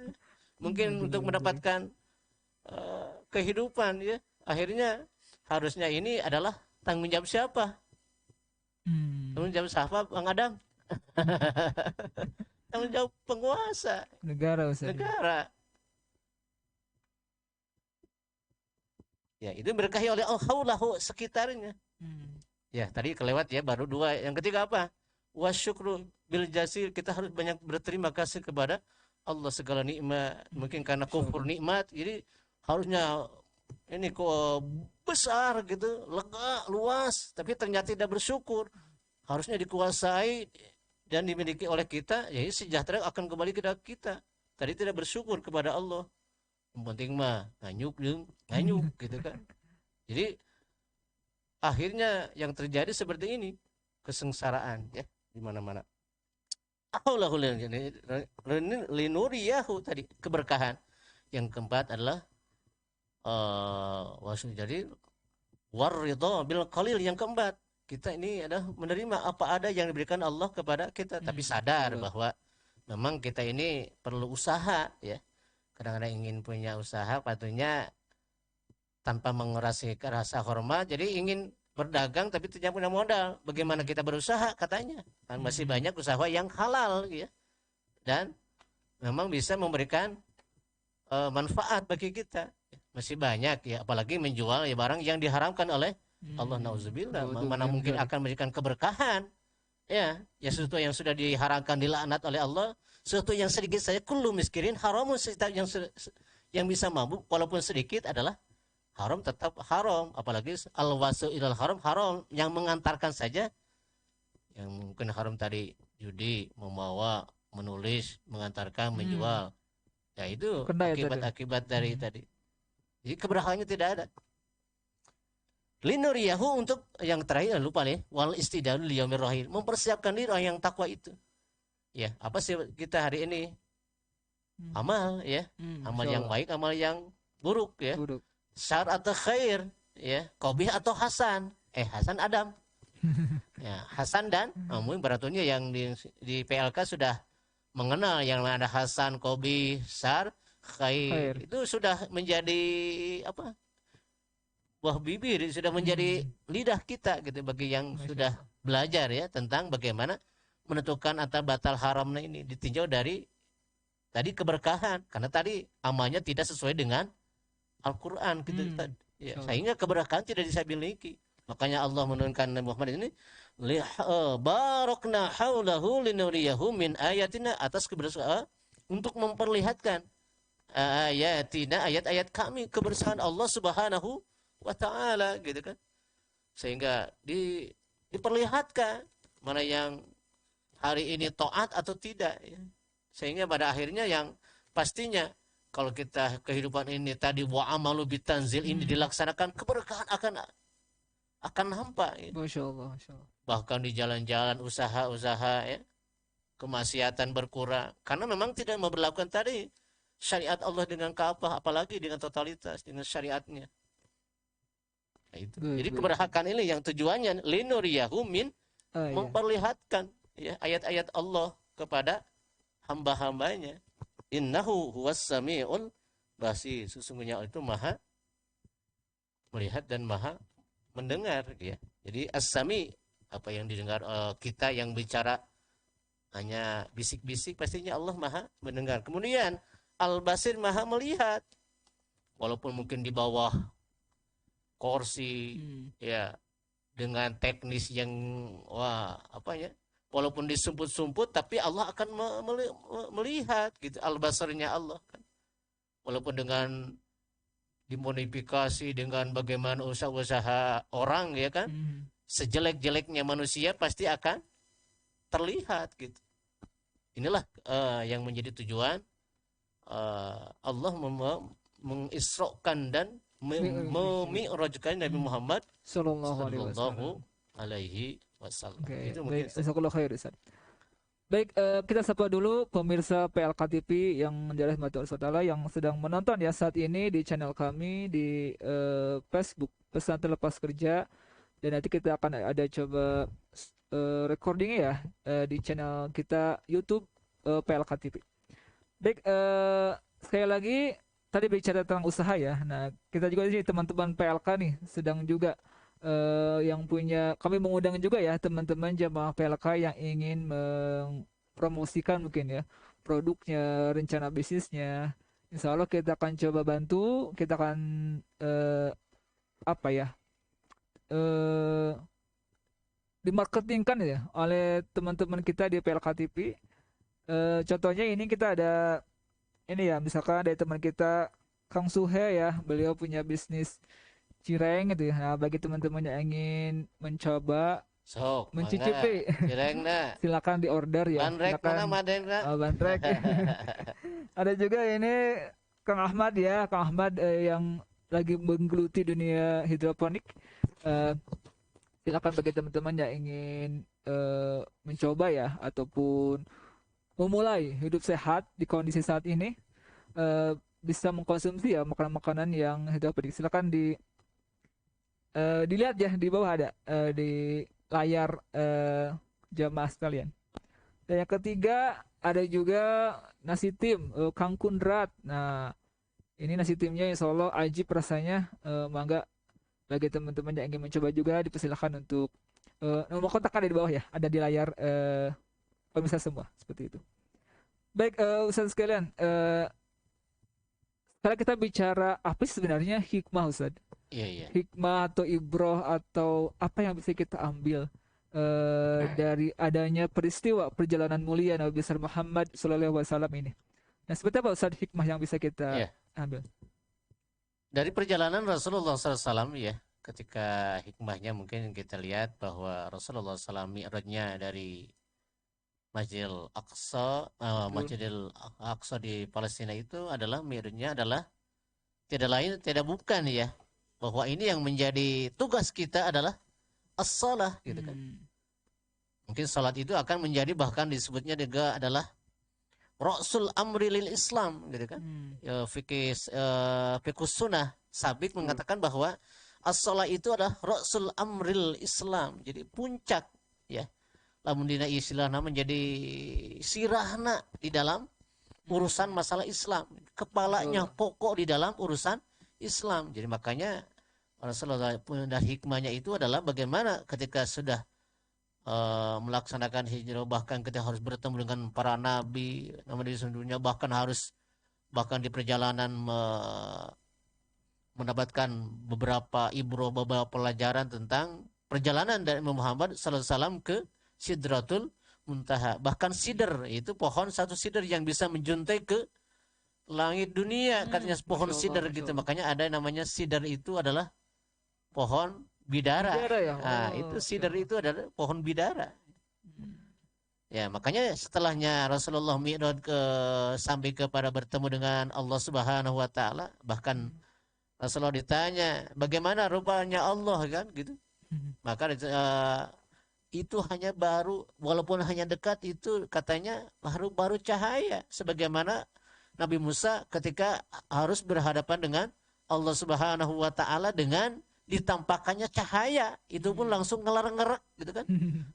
mungkin untuk mendapatkan kehidupan ya. Akhirnya harusnya ini adalah tanggung jawab siapa? Tanggung jawab siapa, Bang Adam? Tanggung jawab penguasa negara, negara. Ya itu berkahi oleh Allah sekitarnya. Ya tadi kelewat ya, baru dua. Yang ketiga apa? Wasyukru bil jazil, kita harus banyak berterima kasih kepada Allah segala nikmat. Mungkin karena kufur nikmat, jadi harusnya ini kok besar gitu, lega, luas, tapi ternyata tidak bersyukur. Harusnya dikuasai dan dimiliki oleh kita, ya sejahtera akan kembali ke kita. Tadi tidak bersyukur kepada Allah. Yang penting mah nganyuk gitu kan. Jadi akhirnya yang terjadi seperti ini, kesengsaraan ya di mana-mana. Linuriyahu tadi keberkahan. Yang keempat adalah jadi waridho bil qalil. Yang keempat, kita ini adalah menerima apa ada yang diberikan Allah kepada kita, tapi sadar bahwa memang kita ini perlu usaha ya. Kadang-kadang ingin punya usaha, patutnya tanpa mengurangi rasa hormat, jadi ingin berdagang tapi tidak punya modal. Bagaimana kita berusaha katanya? Kan masih banyak usaha yang halal ya. Dan memang bisa memberikan manfaat bagi kita. Masih banyak ya, apalagi menjual ya barang yang diharamkan oleh Allah, nauzubillah. Mana mungkin akan memberikan keberkahan ya sesuatu yang sudah diharamkan, dilaknat oleh Allah. Sesuatu yang sedikit saja kullu miskirin haramun, yang bisa mabuk walaupun sedikit adalah haram, tetap haram. Apalagi al-wasu ilal haram yang mengantarkan saja, yang mungkin haram tadi judi, membawa, menulis, mengantarkan, menjual. Ya itu akibat dari tadi. Jadi keberkahannya tidak ada. Linuriyahu, untuk yang terakhir lupa nih, wal istidadu liyaumir rahim, mempersiapkan diri orang yang takwa itu. Ya, apa sih kita hari ini? Amal ya, amal yang baik, amal yang buruk ya. Syar atau khair ya, qabih atau hasan. Hasan Adam. Ya, Hasan dan mungkin beratunya yang di PLK sudah mengenal yang ada hasan, qabih, syar, khair. Itu sudah menjadi apa? Buah bibir, sudah menjadi lidah kita gitu bagi yang sudah belajar ya tentang bagaimana menentukan antara batal haramnya ini, ditinjau dari tadi keberkahan, karena tadi amalnya tidak sesuai dengan Al-Quran gitu. Ya, sehingga keberkahan tidak bisa dimiliki. Makanya Allah menurunkan Nabi Muhammad ini barakna haulahu linuriyahu min ayatina, atas kebersamaan untuk memperlihatkan ayatina, ayat-ayat kami, kebersamaan Allah Subhanahu wa taala gitu kan. Sehingga diperlihatkan mana yang hari ini taat atau tidak ya. Sehingga pada akhirnya yang pastinya kalau kita kehidupan ini tadi wa amalu bitanzil ini dilaksanakan, keberkahan akan nampak ya. Masya Allah, Masya Allah. Bahkan di jalan-jalan, usaha-usaha ya, kemaksiatan berkurang karena memang tidak memperlakukan tadi syariat Allah dengan kafah, apalagi dengan totalitas dengan syariatnya. Nah, itu. Jadi keberhakan ini yang tujuannya linuriyahu min, Iya. memperlihatkan ya ayat-ayat Allah kepada hamba-hambanya. Innahu huwas samiul basir, sesungguhnya itu maha melihat dan maha mendengar ya. Jadi as-sami, apa yang didengar kita yang bicara hanya bisik-bisik, pastinya Allah maha mendengar. Kemudian al-basir, maha melihat, walaupun mungkin di bawah kursi ya, dengan teknis yang walaupun disumput-sumput tapi Allah akan melihat gitu, al-basarnya Allah kan. Walaupun dengan dimodifikasi dengan bagaimana usaha-usaha orang ya kan, sejelek-jeleknya manusia pasti akan terlihat gitu. Inilah yang menjadi tujuan Allah mengisrokan dan memi'rajkan Nabi Muhammad sallallahu alaihi wasallam. Itu mungkin. Jazakallahu khair, Ustaz. Baik, kita sapa dulu pemirsa PLK TV yang dirahmati Allah SWT yang sedang menonton ya saat ini di channel kami di Facebook Pesantren Lepas Kerja, dan nanti kita akan ada coba recordingnya ya di channel kita YouTube PLK TV. Baik, sekali lagi tadi bicara tentang usaha ya. Nah, kita juga di sini teman-teman PLK nih sedang juga yang punya, kami mengundang juga ya teman-teman jamaah PLK yang ingin mempromosikan mungkin ya produknya, rencana bisnisnya. Insya Allah kita akan coba bantu, kita akan dimarketingkan ya oleh teman-teman kita di PLK TV. Contohnya ini kita ada ini ya, misalkan ada teman kita Kang Suhe ya, beliau punya bisnis cireng gitu ya. Nah, bagi teman-teman yang ingin mencoba mencicipi, silakan di order ya. Bandrek mana Madena? Bandrek. Ada juga ini Kang Ahmad ya, Kang Ahmad yang lagi menggeluti dunia hidroponik. Silakan bagi teman-teman yang ingin mencoba ya ataupun memulai hidup sehat di kondisi saat ini, bisa mengkonsumsi ya makanan-makanan yang hidroponik. Silakan dilihat ya, di bawah ada di layar jamaah sekalian. Dan yang ketiga ada juga nasi tim Kang Kundrat. Nah, ini nasi timnya insya Allah ajib rasanya, mangga bagi teman-teman yang ingin mencoba juga dipersilakan untuk nomor kontak ada di bawah ya, ada di layar pemirsa semua seperti itu. Baik, Ustaz sekalian, sekarang kita bicara apa sih sebenarnya hikmah, Ustaz? Iya. Hikmah atau ibroh atau apa yang bisa kita ambil dari adanya peristiwa perjalanan mulia Nabi besar Muhammad SAW ini. Nah, seperti apa Ustaz hikmah yang bisa kita ambil? Dari perjalanan Rasulullah SAW ya, ketika hikmahnya mungkin kita lihat bahwa Rasulullah SAW mi'rajnya dari Masjidil Aqsa di Palestina itu adalah mi'rajnya adalah tidak lain tidak bukan ya, bahwa ini yang menjadi tugas kita adalah as-salah gitu kan. Mungkin salat itu akan menjadi, bahkan disebutnya juga adalah Rasul amri lil Islam gitu kan. Fiqh sunnah sabik mengatakan bahwa as-salat itu adalah Rasul amril Islam. Jadi puncak ya. Lamun dina istilahna menjadi sirahna di dalam urusan masalah Islam. Kepalanya pokok di dalam urusan Islam. Jadi makanya Rasulullah punya hikmahnya itu adalah bagaimana ketika sudah melaksanakan hijrah, bahkan kita harus bertemu dengan para nabi nama di dunia, bahkan di perjalanan mendapatkan beberapa ibrah, beberapa pelajaran tentang perjalanan dari Muhammad sallallahu alaihi wasallam ke Sidratul Muntaha. Bahkan sidr itu pohon, satu sidr yang bisa menjuntai ke langit dunia, katanya pohon Masya Allah, sidr Masya gitu. Allah. Makanya ada yang namanya sidr itu adalah pohon bidara. Bidara ya? Nah, Oh, itu Masya sidr Allah. itu adalah pohon bidara. Hmm. Ya, makanya setelahnya Rasulullah Mi'raj sampai kepada bertemu dengan Allah Subhanahu wa taala, bahkan Rasulullah ditanya, "Bagaimana rupanya Allah?" kan gitu. Maka itu hanya baru, walaupun hanya dekat, itu katanya baru cahaya, sebagaimana Nabi Musa ketika harus berhadapan dengan Allah Subhanahu wa taala dengan ditampakkannya cahaya, itu pun langsung ngeler-ngerek gitu kan,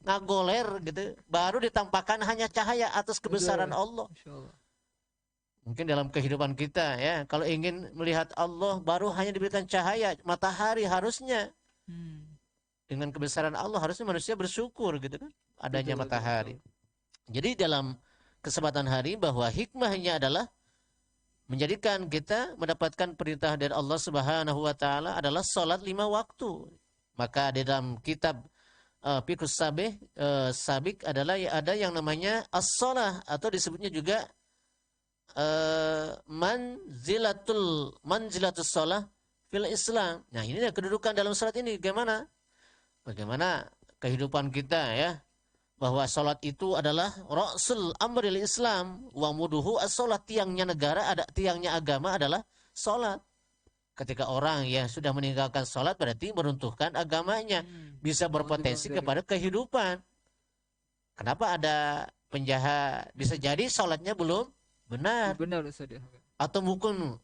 ngagoler gitu, baru ditampakkan hanya cahaya atas kebesaran Allah. Masya Allah. Mungkin dalam kehidupan kita ya, kalau ingin melihat Allah baru hanya diberikan cahaya matahari, harusnya Hmm. dengan kebesaran Allah harusnya manusia bersyukur gitu kan, adanya Betul, betul, matahari. Jadi dalam kesempatan hari bahwa hikmahnya adalah menjadikan kita mendapatkan perintah dari Allah Subhanahu wa taala adalah salat 5 waktu. Maka di dalam kitab Fiqhus Sabik adalah ada yang namanya as-shalah, atau disebutnya juga manzilatus shalah fil Islam. Nah, ini kedudukan dalam salat ini bagaimana kehidupan kita ya, bahwa sholat itu adalah ra'sul amril Islam wa muduhu as-sholat, tiangnya negara, ada tiangnya agama adalah sholat. Ketika orang yang sudah meninggalkan sholat berarti meruntuhkan agamanya, bisa berpotensi kepada kehidupan. Kenapa ada penjahat? Bisa jadi sholatnya belum benar. Benar Ustaz ya. Atau mungkin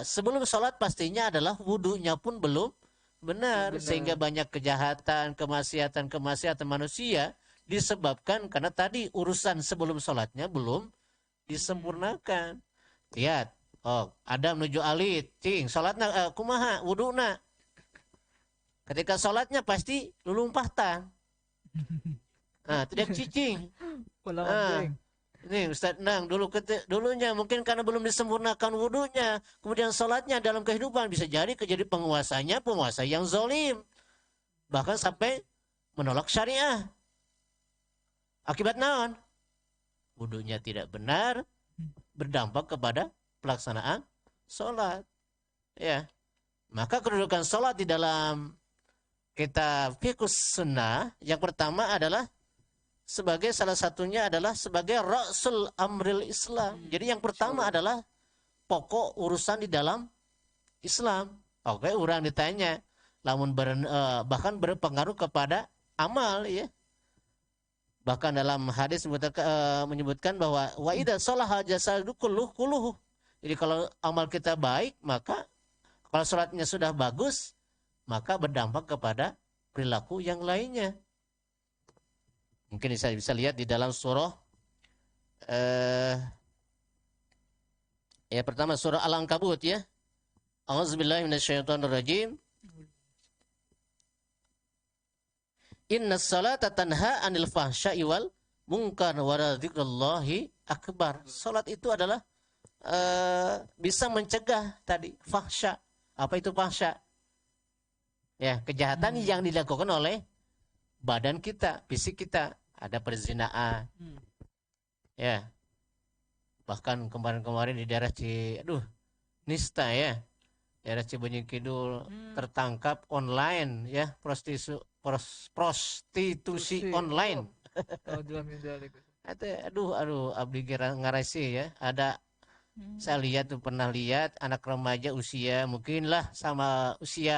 sebelum sholat pastinya adalah wudunya pun belum benar, sehingga banyak kejahatan, kemaksiatan manusia disebabkan karena tadi urusan sebelum sholatnya belum disempurnakan. Lihat, Adam menuju alit, cing, sholatnya kumaha, wuduna. Ketika sholatnya pasti lulumpahtan. Nah, tidak cicing. Ini Ustaz Nang dulunya mungkin karena belum disempurnakan wudunya, kemudian sholatnya dalam kehidupan bisa jadi penguasa yang zalim, bahkan sampai menolak syariah. Akibat naon? Wudunya tidak benar, berdampak kepada pelaksanaan sholat. Ya, maka kedudukan sholat di dalam kitab Fiqhus Sunnah yang pertama adalah sebagai salah satunya adalah sebagai ra'sul amril Islam. Jadi yang pertama adalah pokok urusan di dalam Islam. Oke, orang ditanya, bahkan berpengaruh kepada amal ya. Bahkan dalam hadis menyebutkan bahwa wa idza shalaha jasadu kulluhu. Jadi kalau amal kita baik, maka kalau sholatnya sudah bagus, maka berdampak kepada perilaku yang lainnya. Mungkin bisa lihat di dalam surah ya pertama surah Al-Ankabut ya. A'udzubillahi minasyaitonirrajim. Innas salata tanha 'anil fahsya'i wal munkar wa dzikrullahi akbar. Salat itu adalah bisa mencegah tadi fahsya. Apa itu fahsya? Ya, kejahatan yang dilakukan oleh badan kita, fisik kita. Ada perzinaan. Ya. Bahkan kemarin-kemarin di daerah Nista ya. Daerah Cibenying Kidul tertangkap online ya, prostitusi online. Aduh, abdi ngarasi ya. Ada saya lihat tuh, pernah lihat anak remaja usia mungkin lah sama usia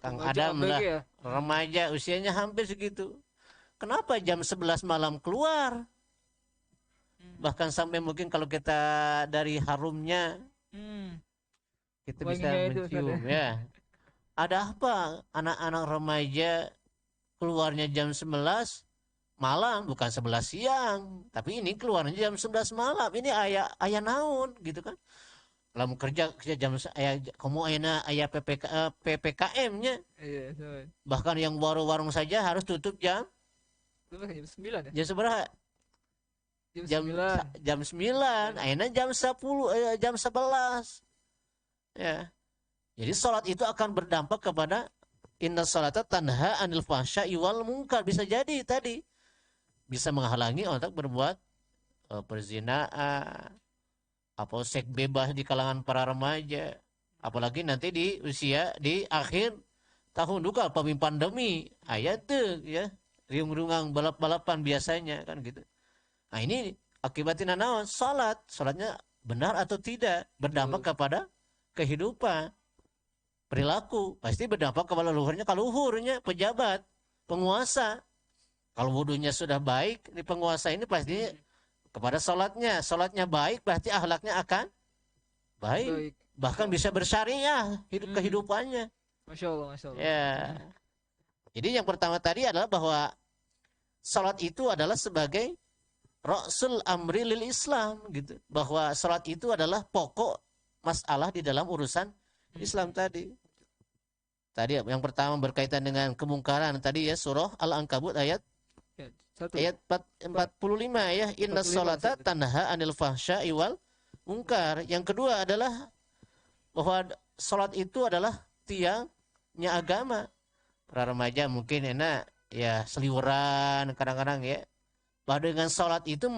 Kang Adam lah. Ya? Remaja usianya hampir segitu. Kenapa jam 11 malam keluar? Bahkan sampai mungkin kalau kita dari harumnya kita bisa mencium ya. Ada apa anak-anak remaja keluarnya jam 11 malam, bukan 11 siang, tapi ini keluarnya jam 11 malam. Ini ayah naon gitu kan. Lalu kerja jam kamu ayah PPKM-nya. Iya, Bahkan yang warung saja harus tutup jam 9 ya? jam seberapa? Jam 9. Akhirnya jam 10 jam 11. Ya. Jadi sholat itu akan berdampak kepada inna sholata tanha anil fahsya'i wal munkar. Bisa jadi tadi bisa menghalangi untuk berbuat perzinaan, apa seks bebas di kalangan para remaja. Apalagi nanti di usia di akhir tahun juga pandemi, ayat tuh ya, riung-riungang balap-balapan biasanya kan gitu. Nah ini akibatnya naon? Salatnya benar atau tidak berdampak kepada kehidupan, perilaku, pasti berdampak kepada luhurnya pejabat, penguasa. Kalau wudunya sudah baik, di penguasa ini pasti kepada salatnya baik, berarti akhlaknya akan baik. Bahkan bisa bersyariah kehidupannya. Masya Allah, Masya Allah. Ya. Jadi yang pertama tadi adalah bahwa salat itu adalah sebagai Rasul amri lil Islam gitu. Bahwa salat itu adalah pokok masalah di dalam urusan Islam tadi. Tadi yang pertama berkaitan dengan kemungkaran tadi ya, surah Al-Ankabut ayat Ya, 45 ya, inna 45, sholata tanha anil fahsya'i wal munkar. Yang kedua adalah bahwa salat itu adalah tiangnya agama. Para remaja mungkin enak ya seliweran kadang-kadang ya. Bahwa dengan salat itu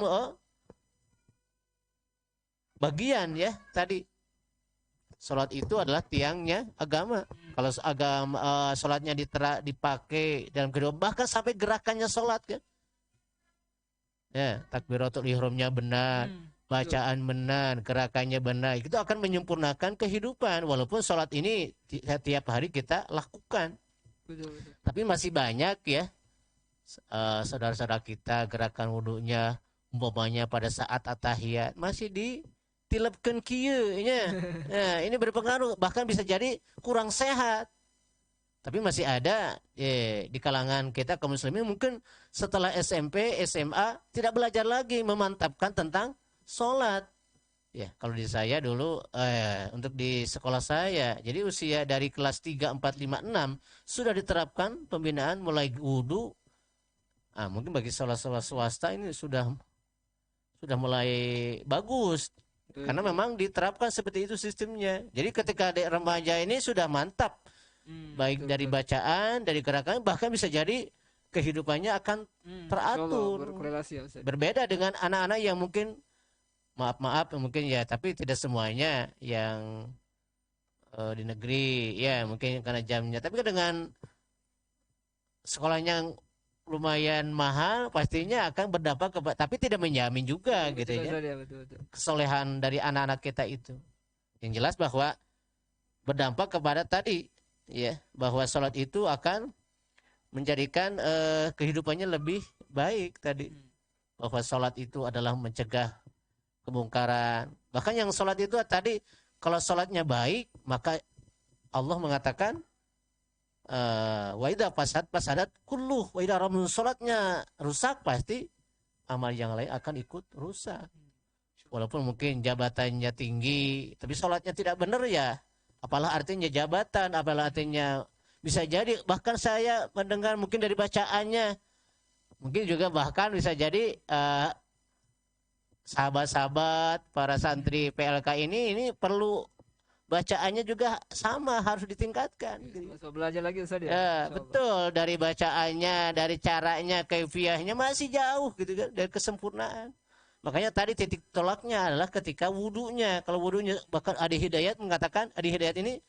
bagian ya tadi. Salat itu adalah tiangnya agama. Kalau salatnya dipakai dalam kehidupan, bahkan sampai gerakannya salat kan. Ya, takbiratul ihramnya benar, bacaan benar, gerakannya benar. Itu akan menyempurnakan kehidupan walaupun salat ini tiap hari kita lakukan. Betul. Tapi masih banyak ya saudara-saudara kita gerakan wudunya umpamanya pada saat at-tahiyat masih ditilapkan kieu nya. Nah, ini berpengaruh, bahkan bisa jadi kurang sehat. Tapi masih ada di kalangan kita kaum muslimin mungkin setelah SMP, SMA tidak belajar lagi memantapkan tentang sholat. Ya, kalau di saya dulu untuk di sekolah saya, jadi usia dari kelas 3, 4, 5, 6 sudah diterapkan pembinaan mulai wudu. Nah, mungkin bagi sekolah-sekolah swasta ini sudah mulai bagus. Karena memang diterapkan seperti itu sistemnya. Jadi ketika adik remaja ini sudah mantap, baik dari bacaan, dari gerakan, bahkan bisa jadi kehidupannya akan teratur. Berkorelasi ya, Ustaz. Berbeda dengan anak-anak yang mungkin maaf mungkin ya, tapi tidak semuanya yang di negeri ya mungkin karena jamnya. Tapi dengan sekolahnya yang lumayan mahal pastinya akan berdampak tapi tidak menjamin juga gitu ya. Betul. Kesolehan dari anak-anak kita itu. Yang jelas bahwa berdampak kepada tadi ya, bahwa sholat itu akan menjadikan kehidupannya lebih baik tadi. Bahwa sholat itu adalah mencegah kemungkaran. Bahkan yang sholat itu tadi, kalau sholatnya baik, maka Allah mengatakan wa idza fasadat kulluh, wa idza ramun, sholatnya rusak pasti amal yang lain akan ikut rusak. Walaupun mungkin jabatannya tinggi, tapi sholatnya tidak benar ya, apalah artinya jabatan, apalah artinya, bisa jadi bahkan saya mendengar mungkin dari bacaannya, mungkin juga bahkan bisa jadi sahabat-sahabat para santri PLK ini perlu bacaannya juga sama, harus ditingkatkan. Belajar lagi Ustaz ya. Ya, betul, dari bacaannya, dari caranya, kaifiahnya masih jauh gitu kan dari kesempurnaan. Makanya tadi titik tolaknya adalah ketika wudunya. Kalau wudunya, bahkan Adi Hidayat mengatakan, Adi Hidayat ini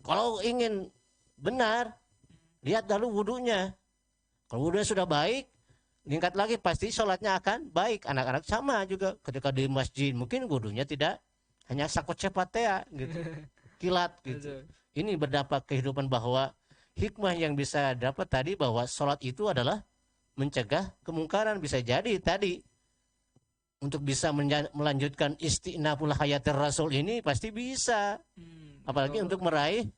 kalau ingin benar, lihat dulu wudunya. Kalau wudunya sudah baik, tingkat lagi pasti sholatnya akan baik. Anak-anak sama juga ketika di masjid mungkin wudunya tidak hanya sakot cepatea gitu, kilat gitu. Ini berdampak kehidupan, bahwa hikmah yang bisa dapat tadi bahwa sholat itu adalah mencegah kemungkaran. Bisa jadi tadi untuk bisa melanjutkan istinaful hayatir rasul ini pasti bisa, apalagi untuk meraih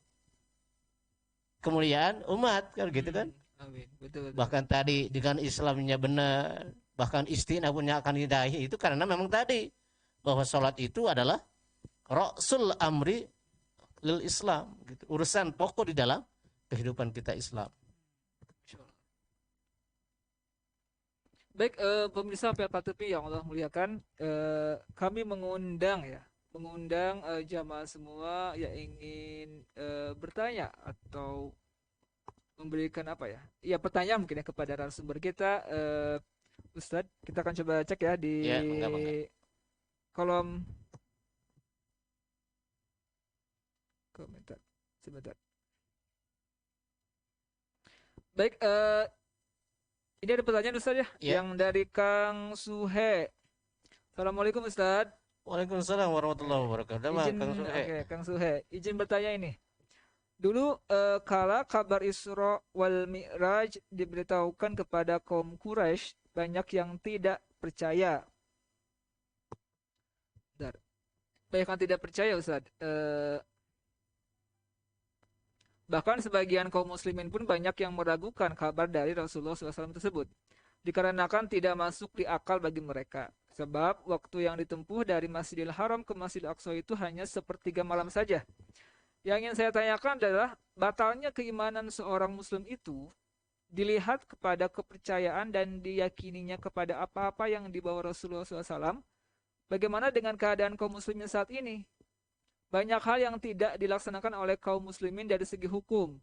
kemuliaan umat kan gitu kan. Amin. Betul. Bahkan tadi dengan Islamnya benar, bahkan istinafulnya akan diraih itu karena memang tadi bahwa sholat itu adalah Rasul amri lil Islam gitu. Urusan pokok di dalam kehidupan kita Islam. Baik, pemirsa PLK TV yang Allah muliakan, kami mengundang ya mengundang jamaah semua yang ingin bertanya atau memberikan apa ya? Ya pertanyaan mungkin ya kepada narasumber kita, Ustadz. Kita akan coba cek ya di Ya, mangga. kolom komentar. Sebentar. Baik, ini ada pertanyaan Ustadz ya, Ya. yang dari Kang Suhe. Assalamualaikum Ustadz. Waalaikumsalam warahmatullahi wabarakatuh. Izin, Kang Suhe. oke, Kang Suhe. Izin bertanya ini. Dulu kala kabar Isra wal Mi'raj diberitahukan kepada kaum Quraisy, banyak yang tidak percaya. Bentar. Banyak yang tidak percaya Ustaz. Bahkan sebagian kaum muslimin pun banyak yang meragukan kabar dari Rasulullah SAW tersebut. Dikarenakan tidak masuk di akal bagi mereka. Sebab waktu yang ditempuh dari Masjidil Haram ke Masjidil Aqsa itu hanya sepertiga malam saja. Yang ingin saya tanyakan adalah batalnya keimanan seorang muslim itu dilihat kepada kepercayaan dan diyakininya kepada apa-apa yang dibawa Rasulullah SAW. Bagaimana dengan keadaan kaum muslimin saat ini? Banyak hal yang tidak dilaksanakan oleh kaum muslimin dari segi hukum.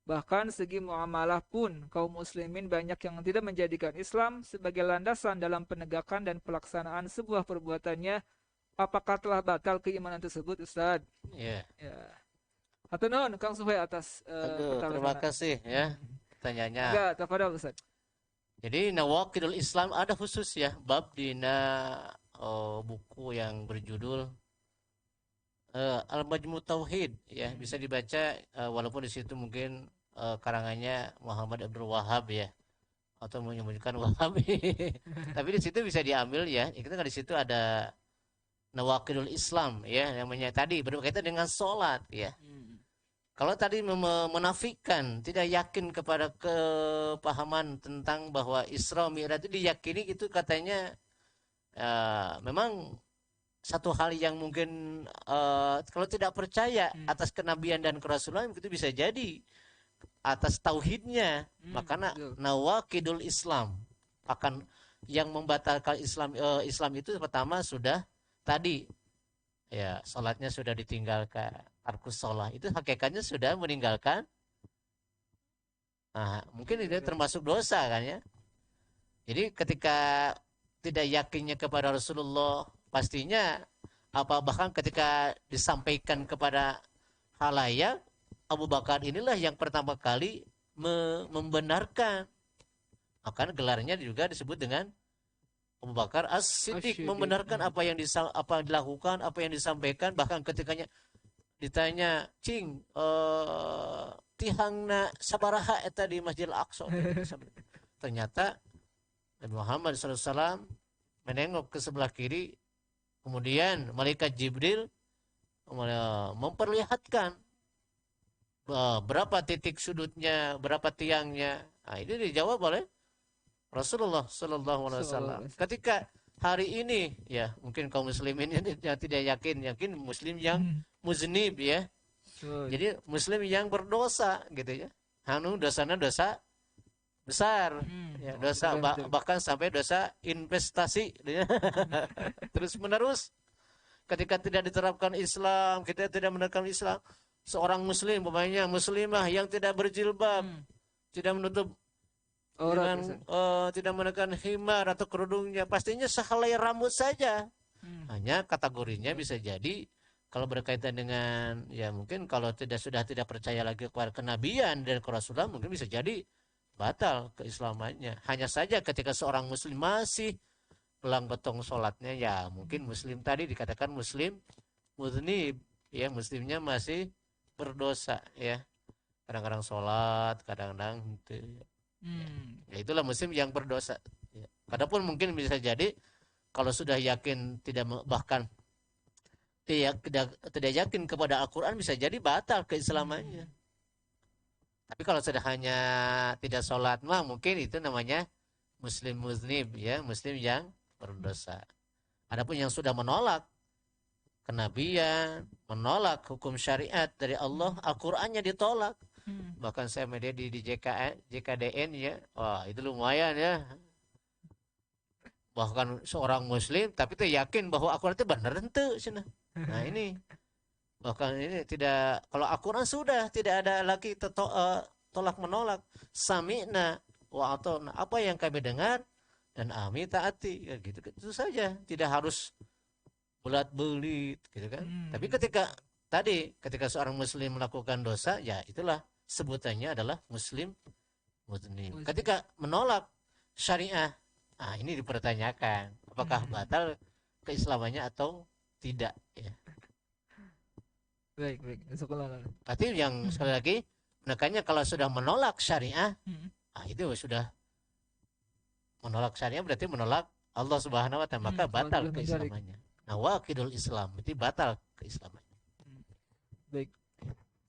Bahkan segi muamalah pun kaum muslimin banyak yang tidak menjadikan Islam sebagai landasan dalam penegakan dan pelaksanaan sebuah perbuatannya. Apakah telah batal keimanan tersebut, Ustaz? Ya. Ya. Hatur nuhun Kang Suhe atas Aduh, pertanyaan. terima kasih ya pertanyaannya. Enggak, tafadhol Ustaz. Jadi Nawaqidul Islam ada khusus ya bab buku yang berjudul Al-Majmu' Tauhid ya, bisa dibaca walaupun di situ mungkin karangannya Muhammad Abdul Wahab ya, atau menyebutkan Wahabi. Tapi di situ bisa diambil ya. Kita di situ ada Nawaqidul Islam ya, namanya tadi berkaitan dengan sholat ya. Kalau tadi menafikan, tidak yakin kepada kepahaman tentang bahwa Isra Mi'raj itu diyakini, itu katanya memang satu hal yang mungkin kalau tidak percaya atas kenabian dan kerasulan itu bisa jadi atas tauhidnya. Makanya Nawaqidul Islam akan yang membatalkan Islam itu pertama sudah tadi ya, sholatnya sudah ditinggalkan, tarkus sholat itu hakikatnya sudah meninggalkan. Nah, mungkin itu termasuk dosa kan ya. Jadi ketika tidak yakinnya kepada Rasulullah, pastinya bahkan ketika disampaikan kepada halayak, Abu Bakar inilah yang pertama kali membenarkan. Makanya gelarnya juga disebut dengan Abu Bakar As-Siddiq, membenarkan apa yang dilakukan, apa yang disampaikan. Bahkan ketika ditanya, "Cing, tihangna sabaraha eta di Masjidil Aqsa." Ternyata Nabi Muhammad SAW menengok ke sebelah kiri, kemudian malaikat Jibril memperlihatkan berapa titik sudutnya, berapa tiangnya. Nah, ini dijawab oleh Rasulullah Sallallahu Alaihi Wasallam. Ketika hari ini ya, mungkin kaum muslimin yang tidak yakin muslim yang muznib ya. Jadi muslim yang berdosa gitu ya. Dosanya dosa besar ya, dosa bahkan sampai dosa investasi terus menerus. Ketika tidak diterapkan Islam, kita tidak menerapkan Islam, seorang muslim, pemainnya muslimah yang tidak berjilbab, tidak menutup dengan tidak menekan himar atau kerudungnya, pastinya sehelai rambut saja. Hanya kategorinya bisa jadi kalau berkaitan dengan ya, mungkin kalau sudah tidak percaya lagi kepada kenabian dan kerasulan, mungkin bisa jadi batal keislamannya. Hanya saja ketika seorang muslim masih pelang betong sholatnya, ya mungkin muslim tadi dikatakan muslim muznib ya, muslimnya masih berdosa ya, kadang-kadang sholat, kadang-kadang gitu. Ya, itulah muslim yang berdosa ya. Padahal mungkin bisa jadi kalau sudah yakin bahkan tidak yakin kepada Al-Quran, bisa jadi batal keislamannya. Tapi kalau sudah hanya tidak sholat mah mungkin itu namanya muslim muznib ya, muslim yang berdosa. Adapun yang sudah menolak kenabian, menolak hukum syariat dari Allah, Al-Qur'annya ditolak. Bahkan saya media di JKDN ya, wah itu lumayan ya. Bahkan seorang muslim tapi tuh yakin bahwa Al-Qur'an itu benar ente cenah. Nah ini bahkan ini tidak, kalau Al-Quran sudah tidak ada lagi tolak menolak. Sami'na wa ata'na, apa yang kami dengar dan kami taati, ya gitu. Itu saja, tidak harus bulat-belit gitu kan. Tapi ketika seorang muslim melakukan dosa, ya itulah sebutannya adalah muslim. Muslim. Ketika menolak syariah, nah ini dipertanyakan apakah batal keislamannya atau tidak ya. Baik, baik. Jazakallah. Berarti yang sekali lagi menekannya kalau sudah menolak syariah, Hmm. itu sudah menolak syariah berarti menolak Allah Subhanahu wa taala, maka batal Salat menjarik. keislamannya. Nawaqidul Islam, berarti batal keislamannya. Baik.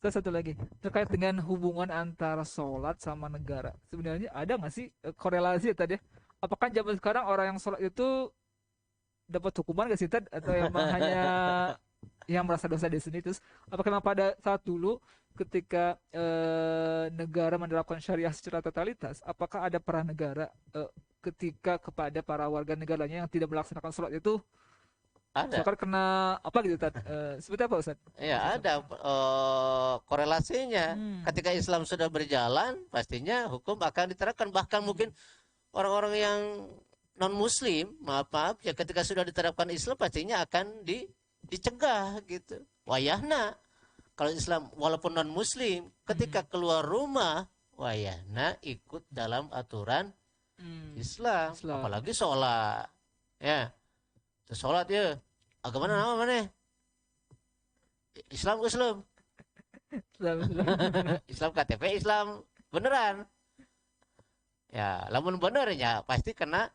Terus satu lagi terkait dengan hubungan antara sholat sama negara. Sebenarnya ada nggak sih korelasi tadi? Apakah zaman sekarang orang yang sholat itu dapat hukuman nggak sih Tad? Atau emang hanya yang merasa dosa di sini? Terus apakah memang pada saat dulu ketika negara menerapkan syariah secara totalitas, apakah ada peran negara ketika kepada para warga negaranya yang tidak melaksanakan sholat itu, Ada. misalkan kena apa gitu Tad? Seperti apa Ustaz? Ya, ada korelasinya. Ketika Islam sudah berjalan, pastinya hukum akan diterapkan. Bahkan mungkin orang-orang yang non Muslim, maaf ya, ketika sudah diterapkan Islam pastinya akan dicegah gitu. Wayahna, kalau Islam walaupun non Muslim, ketika keluar rumah, wayahna ikut dalam aturan Islam. Apalagi sholat, ya, sholat ya. Agama nama mana? Islam. Islam KTP Islam beneran. Ya, lamun benernya pasti kena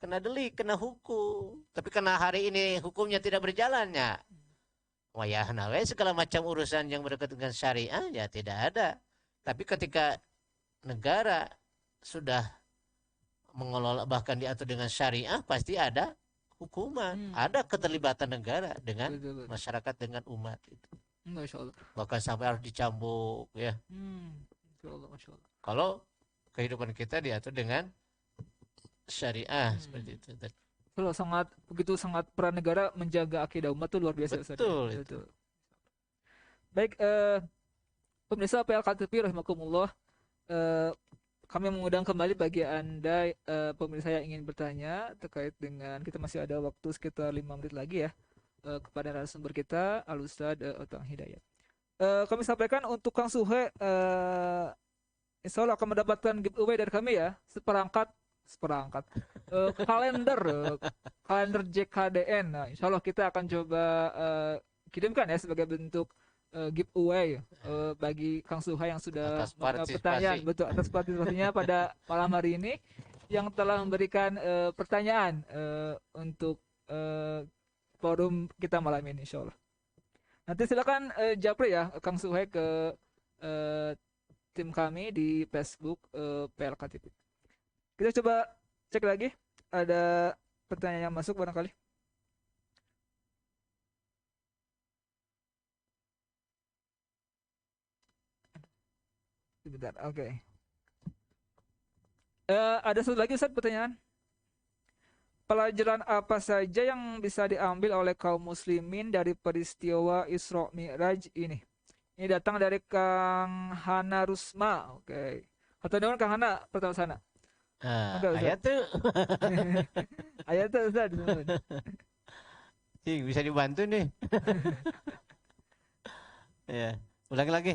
delik, kena hukum. Tapi karena hari ini hukumnya tidak berjalan ya. Wayahna we segala macam urusan yang berkaitan dengan syariah ya tidak ada. Tapi ketika negara sudah mengelola bahkan diatur dengan syariah pasti ada hukuman, ada keterlibatan negara dengan masyarakat, dengan umat itu. Masya Allah. Bahkan sampai harus dicambuk ya. Masya Allah, Masya Allah. Kalau kehidupan kita diatur dengan syariah seperti itu. Kalau begitu sangat peran negara menjaga akidah umat itu luar biasa. Betul. Betul. Baik, pemirsa PLK TV rahimakumullah, kami mengundang kembali bagi Anda pemirsa yang ingin bertanya terkait dengan, kita masih ada waktu sekitar 5 menit lagi ya, kepada narasumber kita Al-Ustaz Otang Hidayat. Kami sampaikan untuk Kang Suhe, insya Allah akan mendapatkan giveaway dari kami ya, seperangkat kalender JKDN. Nah, insya Allah kita akan coba kirimkan ya sebagai bentuk giveaway bagi Kang Suha yang sudah pertanyaan, betul, atas partisipasinya pada malam hari ini, yang telah memberikan pertanyaan untuk forum kita malam ini, insya Allah. Nanti silakan japri ya Kang Suha ke tim kami di Facebook PLK TV. Kita coba cek lagi, ada pertanyaan yang masuk barangkali. Sebentar, oke. Ada satu lagi Ustaz pertanyaan. Pelajaran apa saja yang bisa diambil oleh kaum muslimin dari peristiwa Isra Mi'raj ini? Ini datang dari Kang Hana Rusma. Oke. Atau dengan Kang Hana pertama sana. Ayat tuh. Ayat tuh Ustaz. Bisa dibantu nih. Ya, ulangi lagi.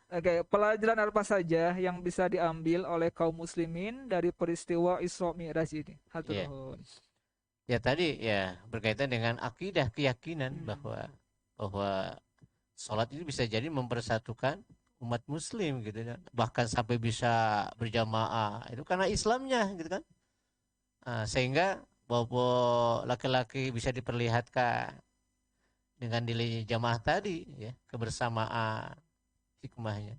Oke, pelajaran apa saja yang bisa diambil oleh kaum muslimin dari peristiwa Isra Mi'raj ini? Ya tadi ya berkaitan dengan akidah, keyakinan bahwa sholat itu bisa jadi mempersatukan umat muslim gitu kan. Bahkan sampai bisa berjamaah itu karena Islamnya gitu kan. Sehingga bahwa laki-laki bisa diperlihatkan dengan nilai jamaah tadi ya, kebersamaan, hikmahnya.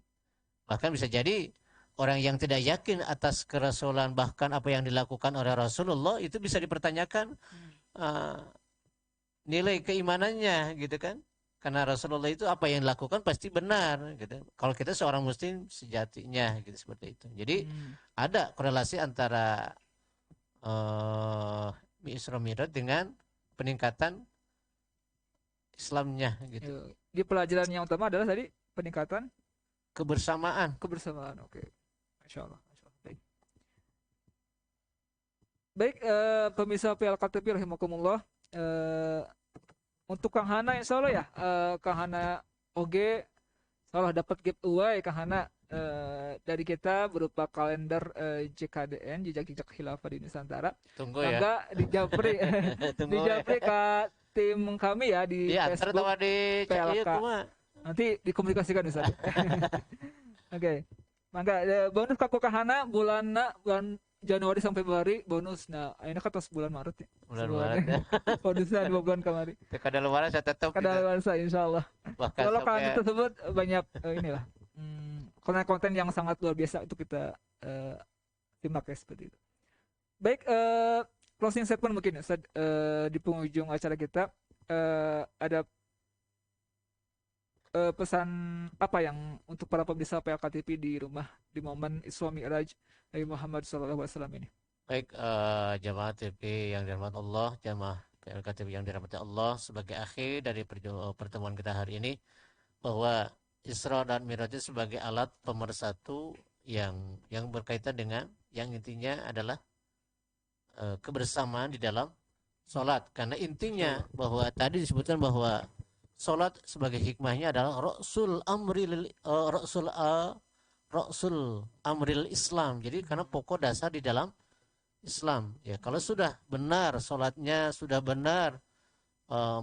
Bahkan bisa jadi orang yang tidak yakin atas kerasulan, bahkan apa yang dilakukan oleh Rasulullah, itu bisa dipertanyakan nilai keimanannya gitu kan. Karena Rasulullah itu apa yang dilakukan pasti benar gitu. Kalau kita seorang muslim sejatinya gitu, seperti itu. Jadi ada korelasi antara Isra Mi'raj dengan peningkatan Islamnya gitu. Di pelajaran yang utama adalah tadi peningkatan Kebersamaan. Oke. Masya Allah. Baik. Baik, pemirsa PLKTP rahimakumullah. Untuk Kang Hana insya Allah ya, Kang Hana Oge insya Allah dapat giveaway Kang Hana dari kita berupa kalender JKDN Jejak-Jejak Khilafah di Nusantara. Tunggu ya. Mangga dijapri dijapri ke tim kami ya di Iya, Facebook terutama di PLK. kumaha. Nanti dikomunikasikan Ustaz. Oke. Mangga bonus kaku Kang Hana bulan Januari sampai Februari bonus. Nah, ini kan tos bulan Maret ya. Bulan Maret ya. Bonusan 2 bulan kemarin. Kada luar saya tetap gitu. Kadaluarsa insyaallah. Bahkan Kalau sampai kan tersebut banyak inilah konten-konten yang sangat luar biasa untuk kita simak ya seperti itu. Baik, closing statement mungkin Ustaz, di penghujung acara kita ada pesan apa yang untuk para pemirsa PLKTP di rumah di momen Isra Mi'raj Nabi Muhammad SAW ini? baik jamaah TV yang dirahmati Allah, jamaah PLKTP yang dirahmati Allah, sebagai akhir dari pertemuan kita hari ini, bahwa Isra dan Mi'raj itu sebagai alat pemersatu yang berkaitan dengan yang intinya adalah kebersamaan di dalam sholat. Karena intinya bahwa tadi disebutkan bahwa sholat sebagai hikmahnya adalah Rasul amril Islam. Jadi karena pokok dasar di dalam Islam ya, kalau sudah benar sholatnya, sudah benar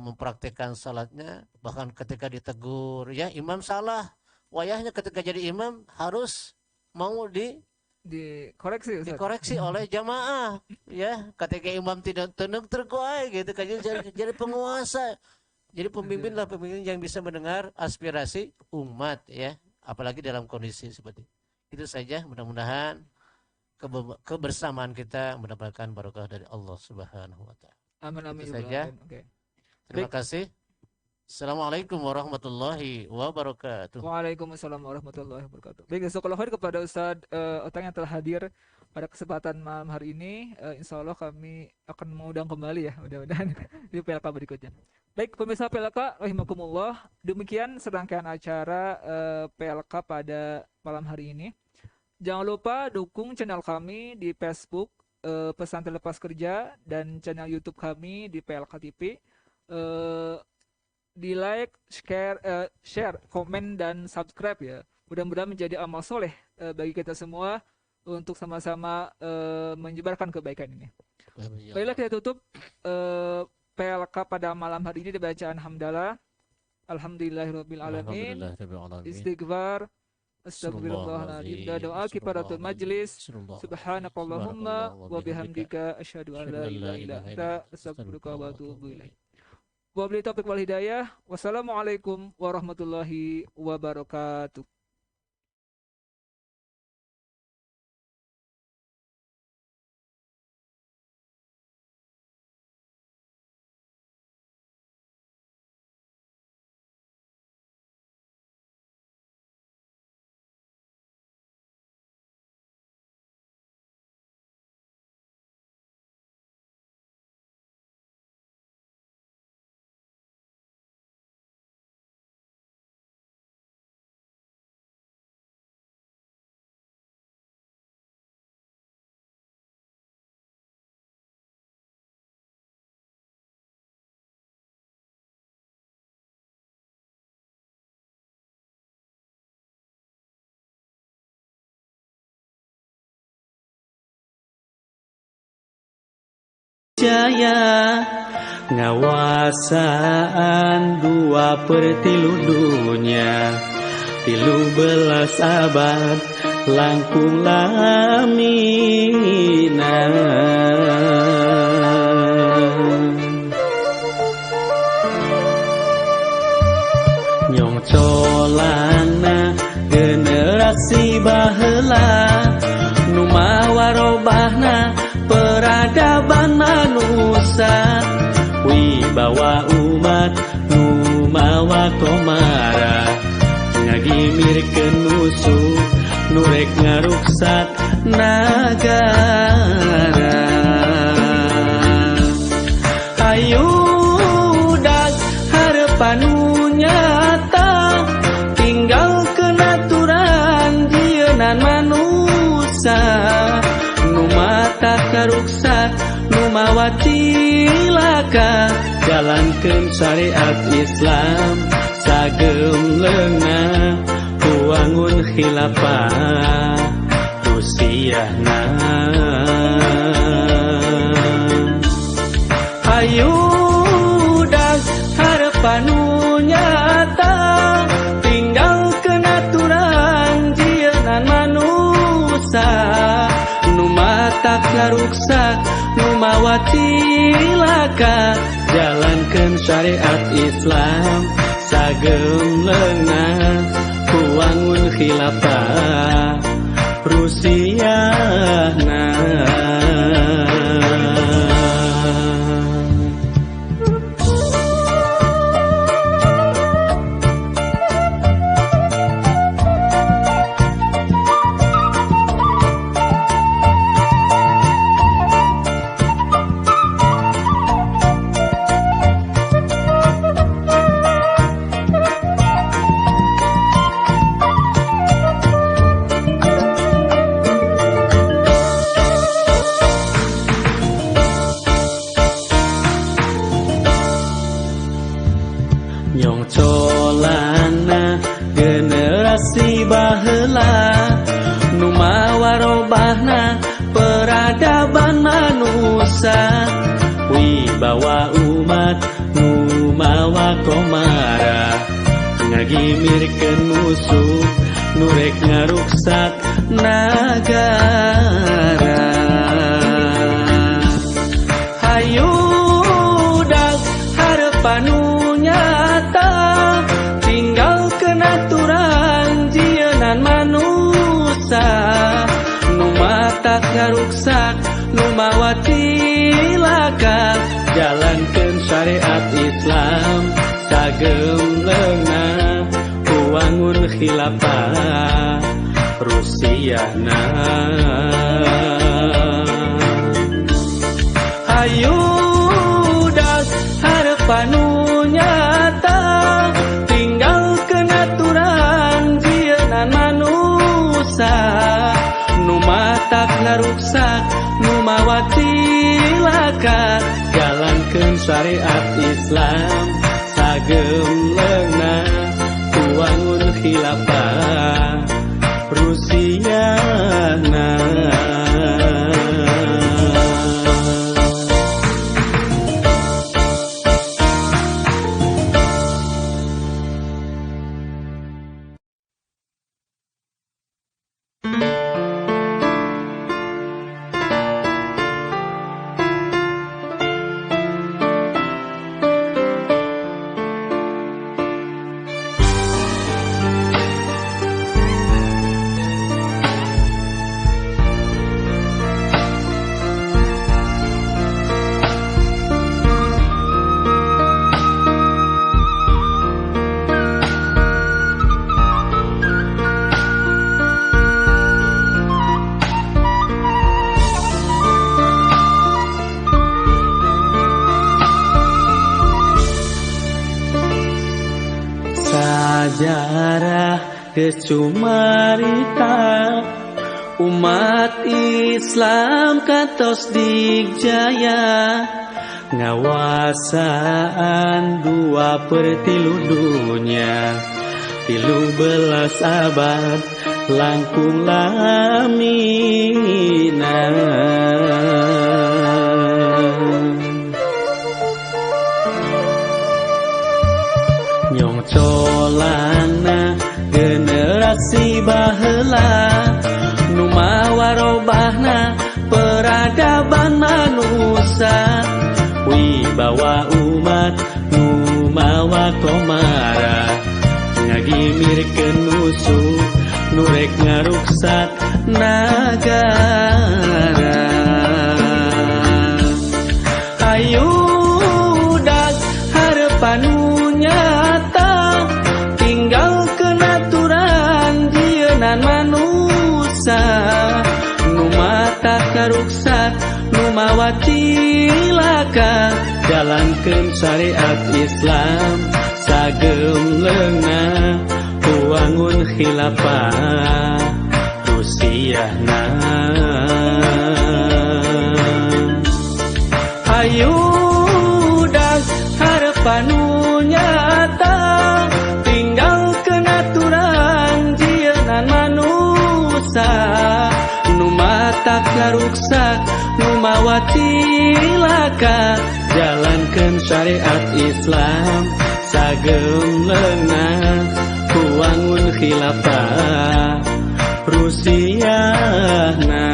mempraktikkan sholatnya, bahkan ketika ditegur ya imam salah, wayahnya ketika jadi imam harus mau dikoreksi oleh jamaah ya. Ketika imam tidak tenang terkuai gitu kan, jadi penguasa, jadi pemimpin yang bisa mendengar aspirasi umat ya, apalagi dalam kondisi seperti itu saja. Mudah-mudahan kebersamaan kita mendapatkan barokah dari Allah Subhanahu wa taala. Amin. Itu saja. Oke. Terima kasih. Assalamualaikum warahmatullahi wabarakatuh. Waalaikumsalam warahmatullahi wabarakatuh. Baik, jazakallahu khair kepada Ustaz Otang yang telah hadir pada kesempatan malam hari ini. Insya Allah kami akan mengundang kembali ya, mudah-mudahan di PLK berikutnya. Baik, pemirsa PLK rahimakumullah, demikian serangkaian acara PLK pada malam hari ini. Jangan lupa dukung channel kami di Facebook Pesantren Lepas Kerja dan channel YouTube kami di PLK TV. Di like, share, komen dan subscribe ya. Mudah-mudahan menjadi amal soleh bagi kita semua untuk sama-sama menyebarkan kebaikan ini. Baiklah, kita tutup PLK pada malam hari ini di bacaan hamdalah. Alhamdulillahirabbil alamin. Istighfar, astagfirullahaladzim, dan doa kifaratul majlis. Subhanakallahumma wa bihamdika asyhadu an la ilaha illa anta astaghfiruka wa atubu ilaik. Wabillahi taufiq wal hidayah. Wassalamualaikum warahmatullahi wabarakatuh. Jaya ngawasaan 2/3 dunia, 13 abad langkung lamina. Nyong colana generasi baheula nu mawarobahna peradaban manusia, wibawa umat nu mawa komara, ngagimirkeun musuh nu rek ngaruksak nagara. Ayo dag hareupan ngaruksak nu mawa cilaka jalankeun syariat Islam sagem leungna kuangun khilafah Rusiana hayudak harapan nu nyata tinggalkeun aturan jieunna manusa nu matak ngaruksak nu mawa cilaka jalankeun syariat Islam sagem leungna kuangun khilafah Rusiana nyong colana generasi baheula nu mawa robahna peradaban manusia wibawa umat nu mawa komara ngagimirkeun musuh nu rek ngaruksak nagara hayudak harapan nu nyata tinggalkeun aturan jieunna manusa nu matak ngaruksak nu mawa cilaka jalankeun syariat Islam sagem leungna kuangun khilafah Rusiana hayudak harapan nu nyata tinggalkeun aturan jieunna manusa nu matak ngaruksak nu mawa cilaka jalankeun syariat Islam sagem leungna kuangun khilafah Rusiana sejarah kecumarita umat Islam kantos digjaya ngawasaan 2/3 dunia 13 abad langkung lamina nyong colana generasi baheula nu mawa robahna peradaban manusia wibawa umat nu mawa komara ngagimirkeun musuh nu rek ngaruksak nagara hayudak harapan nu nyata tinggalkeun aturan jieunna manusia nu matak ngaruksak nu mawa cilaka jalankeun syariat Islam sagem leungna kuangun khilafah Rusiana hayudak harapan nu nyata tinggalkeun aturan jieunnan manusa nu matak ngaruksak nu mawa cilaka jalankeun syariat Islam sagem leunah ku wangun khilafah Rusiana.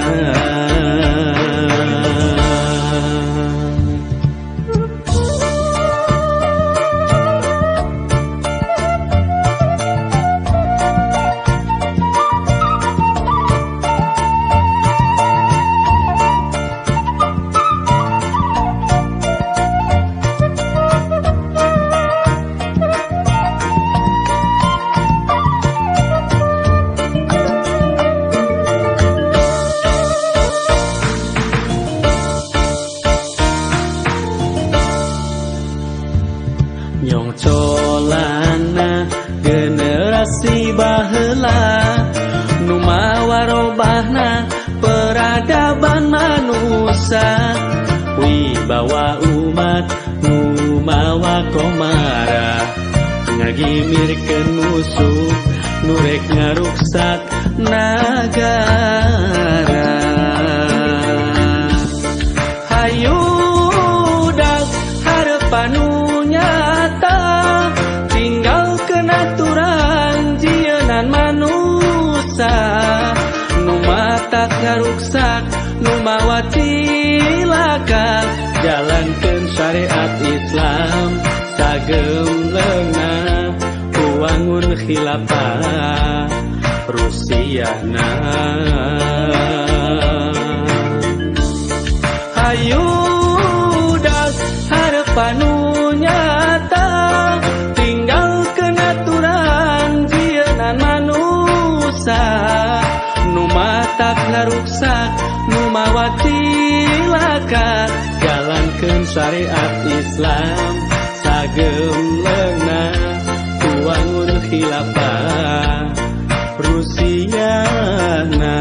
Nyong colana generasi baheula nu mawa robahna peradaban manusia wibawa umat nu mawa komara ngagimirkeun musuh nu rek ngaruksak nagara. Hayudak harapan nu nyata tinggalkeun aturan jieunnan manusa nu matak ngaruksak nu mawa cilaka jalankeun syariat Islam sagem leunah ku wangun khilafah Rusiana. Hayudak harapan nu nyata tinggalkeun aturan jieunnan manusa nu matak ngaruksak nu mawa cilaka jalankeun syariat Islam sagem leunah ku wangun khilafah Rusiana.